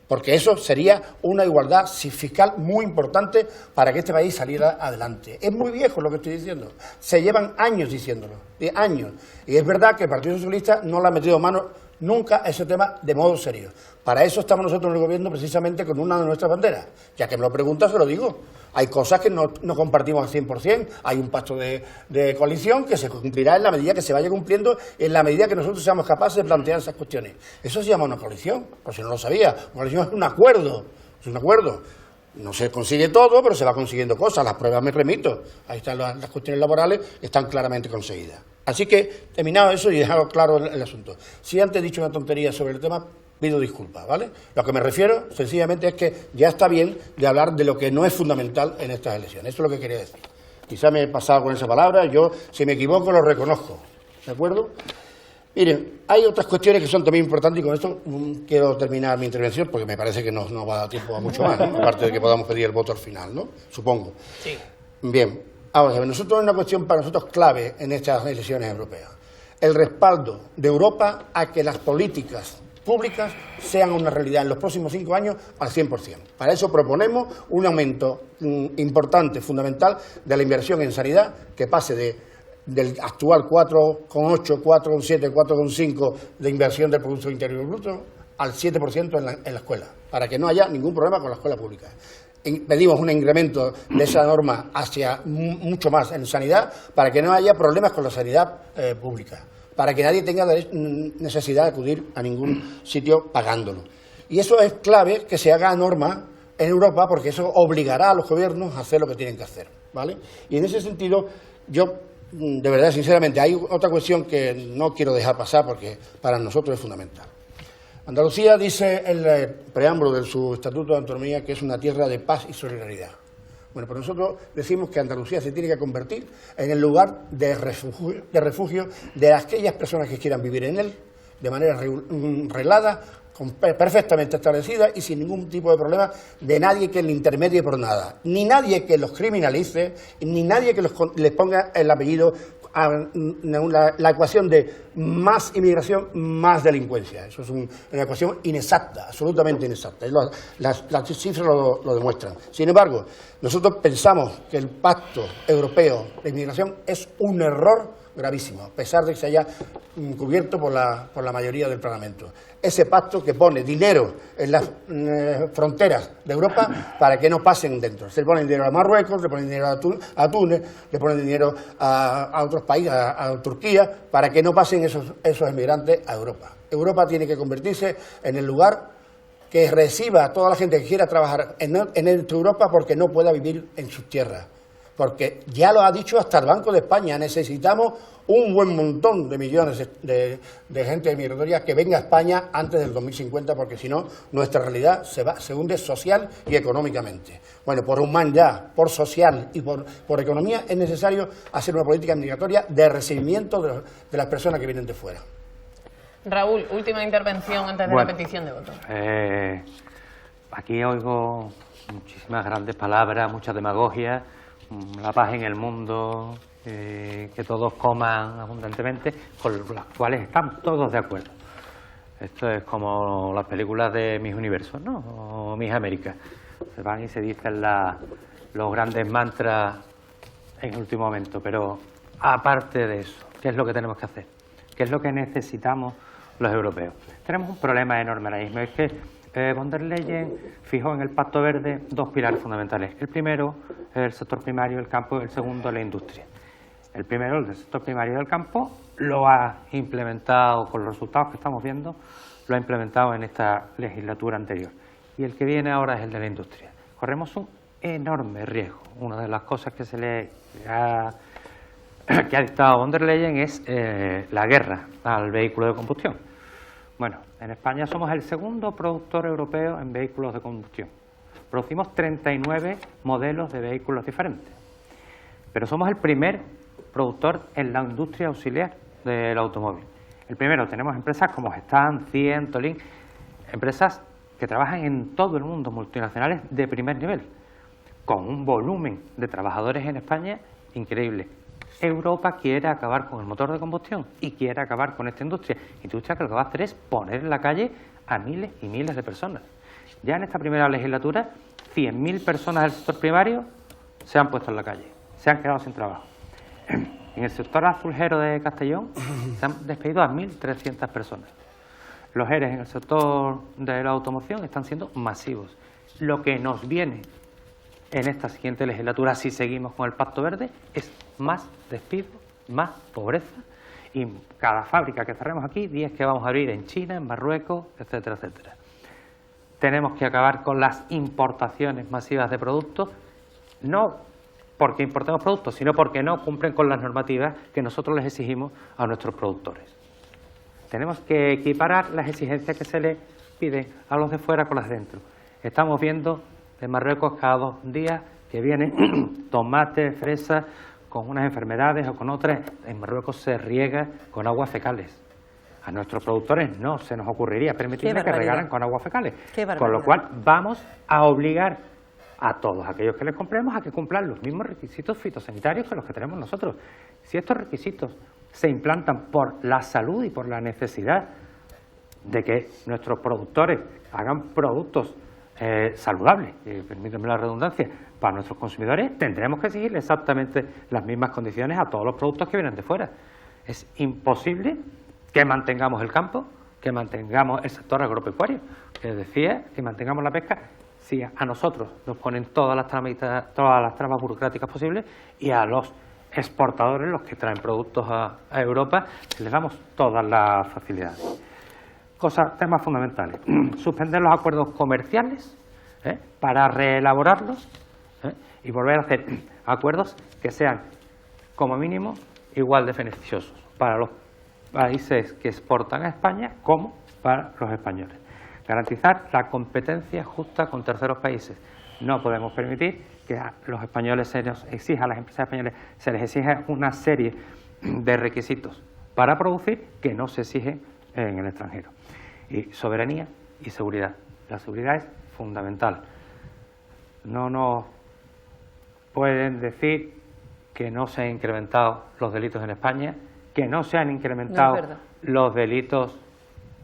Porque eso sería una igualdad fiscal muy importante para que este país saliera adelante. Es muy viejo lo que estoy diciendo. Se llevan años diciéndolo, años. Y es verdad que el Partido Socialista no le ha metido mano nunca a ese tema de modo serio. Para eso estamos nosotros en el gobierno precisamente con una de nuestras banderas. Ya que me lo preguntas, se lo digo. Hay cosas que no compartimos al 100%. Hay un pacto de coalición que se cumplirá en la medida que se vaya cumpliendo, en la medida que nosotros seamos capaces de plantear esas cuestiones. Eso se llama una coalición, por si no lo sabía. Una coalición es un acuerdo. Es un acuerdo. No se consigue todo, pero se va consiguiendo cosas. Las pruebas me remito. Ahí están las cuestiones laborales, están claramente conseguidas. Así que, terminado eso y dejado claro el asunto. Si antes he dicho una tontería sobre el tema, pido disculpas, ¿vale? Lo que me refiero, sencillamente, es que ya está bien de hablar de lo que no es fundamental en estas elecciones. Eso es lo que quería decir. Quizá me he pasado con esa palabra, yo, si me equivoco, lo reconozco. ¿De acuerdo? Miren, hay otras cuestiones que son también importantes y con esto quiero terminar mi intervención porque me parece que no va a dar tiempo a mucho más, ¿no? Aparte de que podamos pedir el voto al final, ¿no? Supongo. Sí. Bien, ahora, nosotros una cuestión para nosotros clave en estas elecciones europeas. El respaldo de Europa a que las políticas públicas sean una realidad en los próximos 5 años al 100%. Para eso proponemos un aumento importante, fundamental, de la inversión en sanidad que pase del actual 4,8, 4,7, 4,5 de inversión del Producto Interior Bruto al 7% en la escuela, para que no haya ningún problema con la escuela pública. Pedimos un incremento de esa norma hacia mucho más en sanidad, para que no haya problemas con la sanidad pública, para que nadie tenga necesidad de acudir a ningún sitio pagándolo. Y eso es clave que se haga norma en Europa, porque eso obligará a los gobiernos a hacer lo que tienen que hacer, ¿vale? Y en ese sentido, yo de verdad, sinceramente, hay otra cuestión que no quiero dejar pasar porque para nosotros es fundamental. Andalucía dice en el preámbulo de su Estatuto de Autonomía que es una tierra de paz y solidaridad. Bueno, pues nosotros decimos que Andalucía se tiene que convertir en el lugar de refugio de aquellas personas que quieran vivir en él de manera reglada, perfectamente establecida y sin ningún tipo de problema de nadie que le intermedie por nada, ni nadie que los criminalice, ni nadie que les ponga el apellido a la ecuación de más inmigración, más delincuencia. Eso es una ecuación inexacta, absolutamente inexacta. Las cifras lo demuestran. Sin embargo, nosotros pensamos que el Pacto Europeo de Inmigración es un error gravísimo, a pesar de que se haya cubierto por la mayoría del Parlamento. Ese pacto que pone dinero en las fronteras de Europa para que no pasen dentro. Se le pone dinero a Marruecos, le pone dinero a Túnez, le pone dinero a otros países, a Turquía, para que no pasen esos emigrantes a Europa. Europa tiene que convertirse en el lugar que reciba a toda la gente que quiera trabajar en Europa porque no pueda vivir en sus tierras. Porque ya lo ha dicho hasta el Banco de España, necesitamos un buen montón de millones de gente migratoria que venga a España antes del 2050, porque si no, nuestra realidad se hunde social y económicamente. Bueno, por humanidad, por social y por economía es necesario hacer una política migratoria de recibimiento de las personas que vienen de fuera. Raúl, última intervención antes de la petición de voto. Aquí oigo muchísimas grandes palabras, mucha demagogia, la paz en el mundo, que todos coman abundantemente, con las cuales estamos todos de acuerdo. Esto es como las películas de Mis Universos, ¿no? O Mis Américas. Se van y se dicen los grandes mantras en el último momento, pero aparte de eso, ¿qué es lo que tenemos que hacer? ¿Qué es lo que necesitamos los europeos? Tenemos un problema enorme ahora mismo, es que von der Leyen fijó en el Pacto Verde 2 pilares fundamentales. El primero es el sector primario del campo, el segundo la industria. El primero, el del sector primario del campo, lo ha implementado con los resultados que estamos viendo, lo ha implementado en esta legislatura anterior. Y el que viene ahora es el de la industria. Corremos un enorme riesgo. Una de las cosas que que ha dictado von der Leyen es la guerra al vehículo de combustión. Bueno, en España somos el segundo productor europeo en vehículos de combustión. Producimos 39 modelos de vehículos diferentes. Pero somos el primer productor en la industria auxiliar del automóvil. El primero, tenemos empresas como Gestamp, CIE, Tolin, empresas que trabajan en todo el mundo, multinacionales de primer nivel, con un volumen de trabajadores en España increíble. Europa quiere acabar con el motor de combustión y quiere acabar con esta industria que lo que va a hacer es poner en la calle a miles y miles de personas. Ya en esta primera legislatura, 100.000 personas del sector primario se han puesto en la calle, se han quedado sin trabajo. En el sector azulejero de Castellón se han despedido a 1.300 personas. Los ERE en el sector de la automoción están siendo masivos. Lo que nos viene en esta siguiente legislatura, si seguimos con el Pacto Verde, es más despido, más pobreza y cada fábrica que cerremos aquí, 10 que vamos a abrir en China, en Marruecos, etcétera, etcétera. tenemos que acabar con las importaciones masivas de productos, no porque importemos productos, sino porque no cumplen con las normativas que nosotros les exigimos a nuestros productores. Tenemos que equiparar las exigencias que se les piden a los de fuera con las de dentro. Estamos viendo de Marruecos cada 2 días que vienen tomates, fresas, con unas enfermedades o con otras. En Marruecos se riega con aguas fecales. A nuestros productores no se nos ocurriría permitirles que regaran con aguas fecales. Con lo cual vamos a obligar a todos aquellos que les compremos a que cumplan los mismos requisitos fitosanitarios que los que tenemos nosotros. Si estos requisitos se implantan por la salud y por la necesidad de que nuestros productores hagan productos saludables, permítanme la redundancia, para nuestros consumidores, tendremos que exigirle exactamente las mismas condiciones a todos los productos que vienen de fuera. Es imposible que mantengamos el campo, que mantengamos el sector agropecuario, que decía, que mantengamos la pesca, si a nosotros nos ponen todas las trabas burocráticas posibles y a los exportadores, los que traen productos a Europa, les damos todas las facilidades. Temas fundamentales. Suspender los acuerdos comerciales para reelaborarlos y volver a hacer acuerdos que sean, como mínimo, igual de beneficiosos para los países que exportan a España como para los españoles. Garantizar la competencia justa con terceros países. No podemos permitir que a los españoles se nos exija, a las empresas españolas se les exija una serie de requisitos para producir que no se exigen en el extranjero. Y soberanía y seguridad. La seguridad es fundamental. No nos pueden decir que no se han incrementado los delitos en España, que no se han incrementado los delitos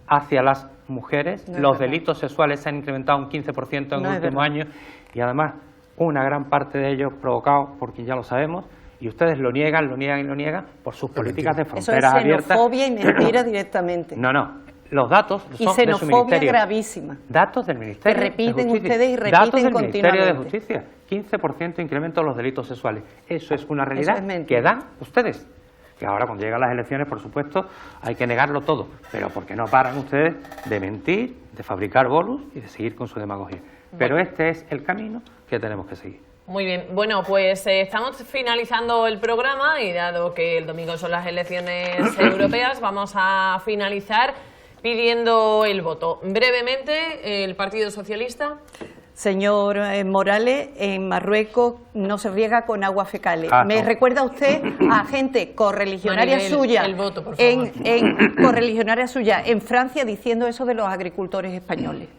hacia las mujeres, los delitos sexuales se han incrementado un 15% en el último año y además una gran parte de ellos provocados por quien ya lo sabemos, y ustedes lo niegan por sus políticas de fronteras abiertas. Eso es xenofobia y mentira directamente. No. Los datos son de su ministerio. Y xenofobia gravísima. Datos del Ministerio que repiten de Justicia. Ustedes y repiten datos del continuamente. Ministerio de Justicia. 15% incremento en los delitos sexuales. Eso es una realidad que dan ustedes. Que ahora cuando llegan las elecciones, por supuesto, hay que negarlo todo. Pero ¿por qué no paran ustedes de mentir, de fabricar bolos y de seguir con su demagogia? Pero este es el camino que tenemos que seguir. Muy bien, bueno, pues estamos finalizando el programa y dado que el domingo son las elecciones europeas, vamos a finalizar pidiendo el voto. Brevemente, el Partido Socialista. Señor Morales, en Marruecos no se riega con aguas fecales. ¿Me recuerda usted a gente correligionaria suya correligionaria suya en Francia diciendo eso de los agricultores españoles?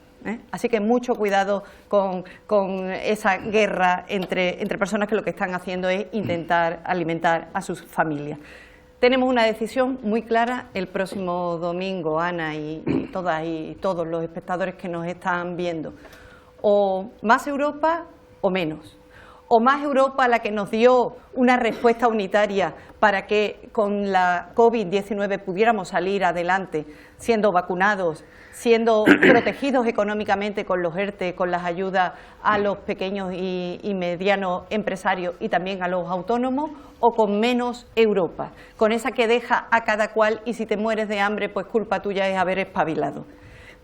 Así que mucho cuidado con esa guerra entre personas que lo que están haciendo es intentar alimentar a sus familias. Tenemos una decisión muy clara el próximo domingo, Ana, y todas y todos los espectadores que nos están viendo. O más Europa o menos. O más Europa, la que nos dio una respuesta unitaria para que con la COVID-19 pudiéramos salir adelante, siendo vacunados, siendo protegidos económicamente con los ERTE, con las ayudas a los pequeños y medianos empresarios y también a los autónomos, o con menos Europa, con esa que deja a cada cual y si te mueres de hambre, pues culpa tuya es haber espabilado.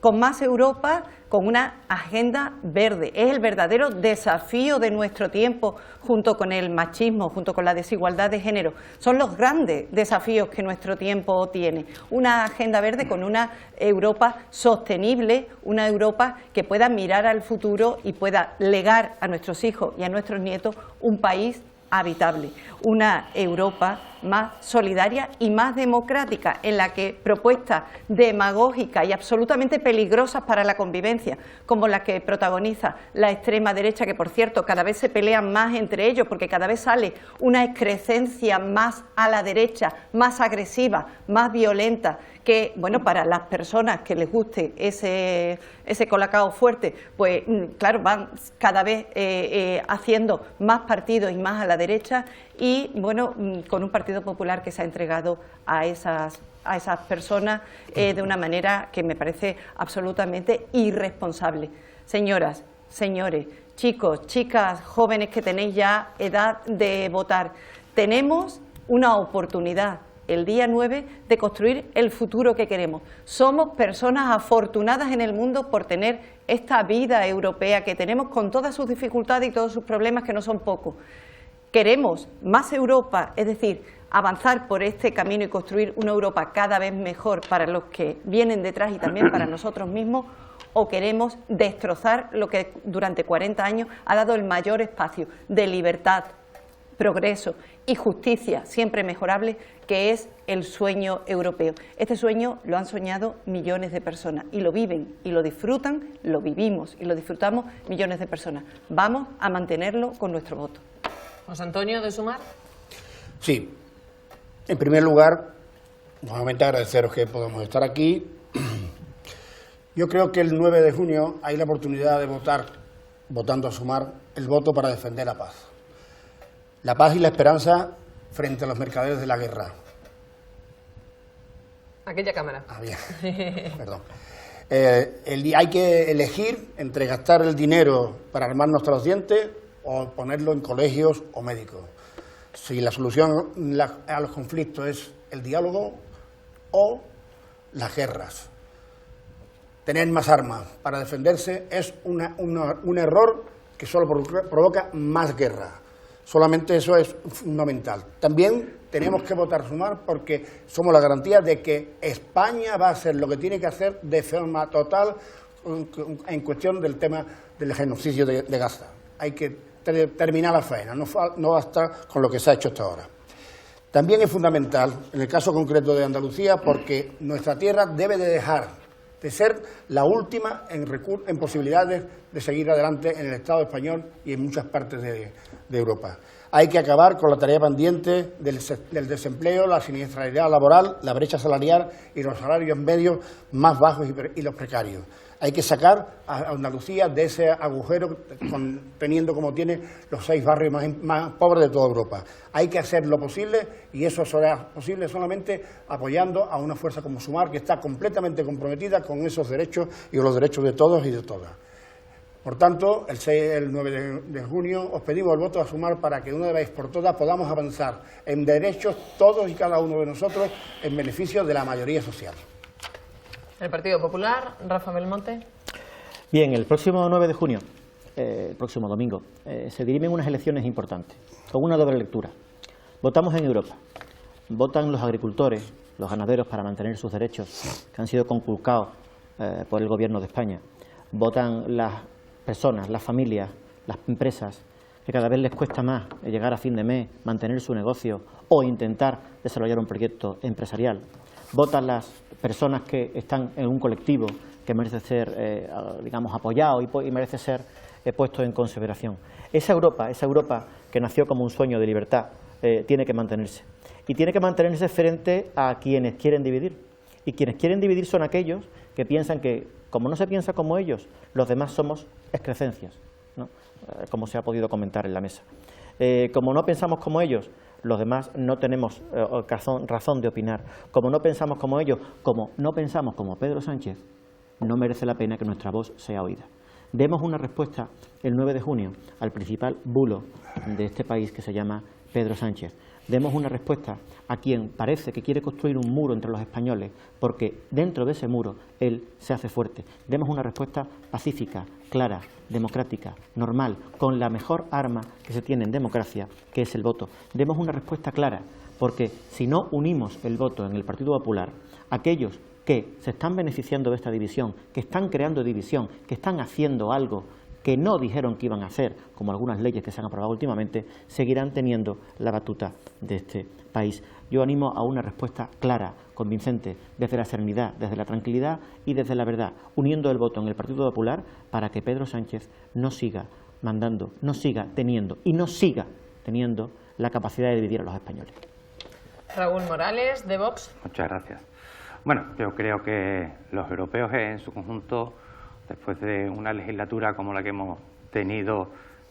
Con más Europa, con una agenda verde. Es el verdadero desafío de nuestro tiempo, junto con el machismo, junto con la desigualdad de género. Son los grandes desafíos que nuestro tiempo tiene. Una agenda verde con una Europa sostenible, una Europa que pueda mirar al futuro y pueda legar a nuestros hijos y a nuestros nietos un país habitable, una Europa más solidaria y más democrática, en la que propuestas demagógicas y absolutamente peligrosas para la convivencia, como las que protagoniza la extrema derecha, que por cierto cada vez se pelean más entre ellos, porque cada vez sale una excrescencia más a la derecha, más agresiva, más violenta, que, bueno, para las personas que les guste ese colacao fuerte, pues claro, van cada vez haciendo más partidos y más a la derecha y, bueno, con un Partido Popular que se ha entregado a esas personas de una manera que me parece absolutamente irresponsable. Señoras, señores, chicos, chicas, jóvenes que tenéis ya edad de votar, tenemos una oportunidad el día 9 de construir el futuro que queremos. Somos personas afortunadas en el mundo por tener esta vida europea que tenemos con todas sus dificultades y todos sus problemas, que no son pocos. Queremos más Europa, es decir, avanzar por este camino y construir una Europa cada vez mejor para los que vienen detrás y también para nosotros mismos, o queremos destrozar lo que durante 40 años ha dado el mayor espacio de libertad, progreso y justicia siempre mejorable, que es el sueño europeo. Este sueño lo han soñado millones de personas y lo viven y lo disfrutan, lo vivimos y lo disfrutamos millones de personas. Vamos a mantenerlo con nuestro voto. José Antonio, ¿de Sumar? Sí. En primer lugar, nuevamente agradeceros que podamos estar aquí. Yo creo que el 9 de junio hay la oportunidad de votar, votando a Sumar, el voto para defender la paz. La paz y la esperanza frente a los mercaderes de la guerra. Aquella cámara. Ah, bien. Perdón. Hay que elegir entre gastar el dinero para armarnos hasta los dientes o ponerlo en colegios o médicos. Si la solución a los conflictos es el diálogo o las guerras. Tener más armas para defenderse es un error que solo provoca más guerra. Solamente eso es fundamental. También tenemos que votar Sumar porque somos la garantía de que España va a hacer lo que tiene que hacer de forma total en cuestión del tema del genocidio de Gaza. Hay que terminar la faena, no basta con lo que se ha hecho hasta ahora. También es fundamental, en el caso concreto de Andalucía, porque nuestra tierra debe de dejar de ser la última en posibilidades de seguir adelante en el Estado español y en muchas partes de Europa. Hay que acabar con la tarea pendiente del desempleo, la siniestralidad laboral, la brecha salarial y los salarios medios más bajos y los precarios. Hay que sacar a Andalucía de ese agujero teniendo como tiene los 6 barrios más pobres de toda Europa. Hay que hacer lo posible y eso será posible solamente apoyando a una fuerza como Sumar, que está completamente comprometida con esos derechos y con los derechos de todos y de todas. Por tanto, el 9 de junio os pedimos el voto a Sumar para que una vez por todas podamos avanzar en derechos todos y cada uno de nosotros en beneficio de la mayoría social. El Partido Popular, Rafa Belmonte. Bien, el próximo 9 de junio, el próximo domingo, se dirimen unas elecciones importantes, con una doble lectura. Votamos en Europa, votan los agricultores, los ganaderos para mantener sus derechos que han sido conculcados por el Gobierno de España. Votan las personas, las familias, las empresas, que cada vez les cuesta más llegar a fin de mes, mantener su negocio o intentar desarrollar un proyecto empresarial. Votan las personas que están en un colectivo que merece ser, digamos, apoyado y merece ser puesto en consideración. Esa Europa que nació como un sueño de libertad, tiene que mantenerse. Y tiene que mantenerse frente a quienes quieren dividir. Y quienes quieren dividir son aquellos que piensan que, como no se piensa como ellos, los demás somos excrescencias, ¿no? Como se ha podido comentar en la mesa. Como no pensamos como ellos, los demás no tenemos razón de opinar. Como no pensamos como ellos, como no pensamos como Pedro Sánchez, no merece la pena que nuestra voz sea oída. Demos una respuesta el 9 de junio al principal bulo de este país, que se llama Pedro Sánchez. Demos una respuesta a quien parece que quiere construir un muro entre los españoles, porque dentro de ese muro él se hace fuerte. Demos una respuesta pacífica, clara, democrática, normal, con la mejor arma que se tiene en democracia, que es el voto. Demos una respuesta clara, porque si no unimos el voto en el Partido Popular, aquellos que se están beneficiando de esta división, que están creando división, que están haciendo algo que no dijeron que iban a hacer, como algunas leyes que se han aprobado últimamente, seguirán teniendo la batuta de este país. Yo animo a una respuesta clara, convincente, desde la serenidad, desde la tranquilidad y desde la verdad, uniendo el voto en el Partido Popular para que Pedro Sánchez no siga mandando, no siga teniendo y no siga teniendo la capacidad de dividir a los españoles. Raúl Morales, de Vox. Muchas gracias. Bueno, yo creo que los europeos en su conjunto, después de una legislatura como la que hemos tenido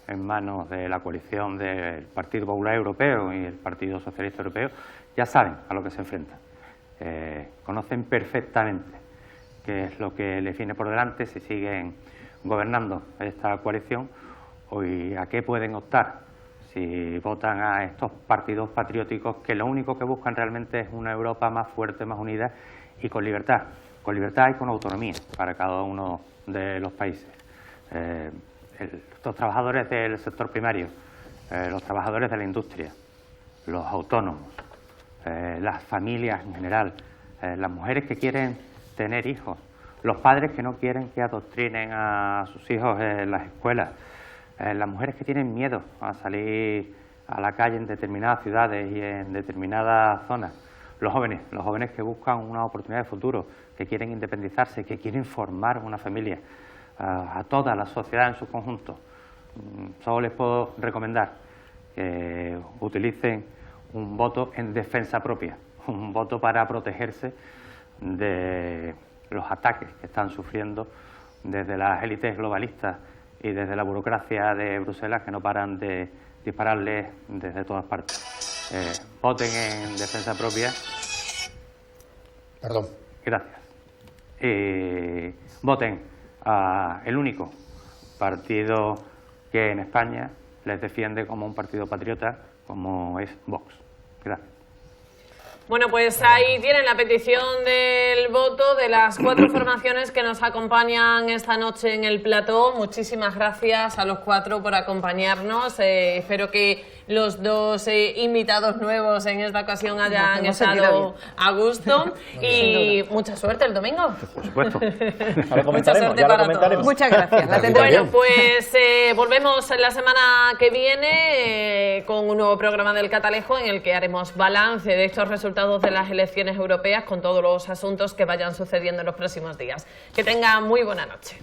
en manos de la coalición del Partido Popular Europeo y el Partido Socialista Europeo, ya saben a lo que se enfrentan. Conocen perfectamente qué es lo que les viene por delante si siguen gobernando esta coalición y a qué pueden optar si votan a estos partidos patrióticos que lo único que buscan realmente es una Europa más fuerte, más unida y con libertad y con autonomía para cada uno de los países. Los trabajadores del sector primario, los trabajadores de la industria, los autónomos, las familias en general, las mujeres que quieren tener hijos, los padres que no quieren que adoctrinen a sus hijos en las escuelas, las mujeres que tienen miedo a salir a la calle en determinadas ciudades y en determinadas zonas, los jóvenes que buscan una oportunidad de futuro, que quieren independizarse, que quieren formar una familia, a toda la sociedad en su conjunto. Solo les puedo recomendar que utilicen un voto en defensa propia, un voto para protegerse de los ataques que están sufriendo desde las élites globalistas y desde la burocracia de Bruselas, que no paran de dispararles desde todas partes. Voten en defensa propia. Perdón. Gracias. Voten a el único partido que en España les defiende como un partido patriota, como es Vox. Gracias. Bueno, pues ahí tienen la petición del voto de las 4 formaciones que nos acompañan esta noche en el plató. Muchísimas gracias a los 4 por acompañarnos. Espero que los 2 invitados nuevos en esta ocasión hayan estado a gusto. Y mucha suerte el domingo. Por supuesto. Lo comentaremos. Muchas gracias. Bueno, pues volvemos la semana que viene con un nuevo programa del Catalejo en el que haremos balance de estos resultados de las elecciones europeas con todos los asuntos que vayan sucediendo en los próximos días. Que tengan muy buena noche.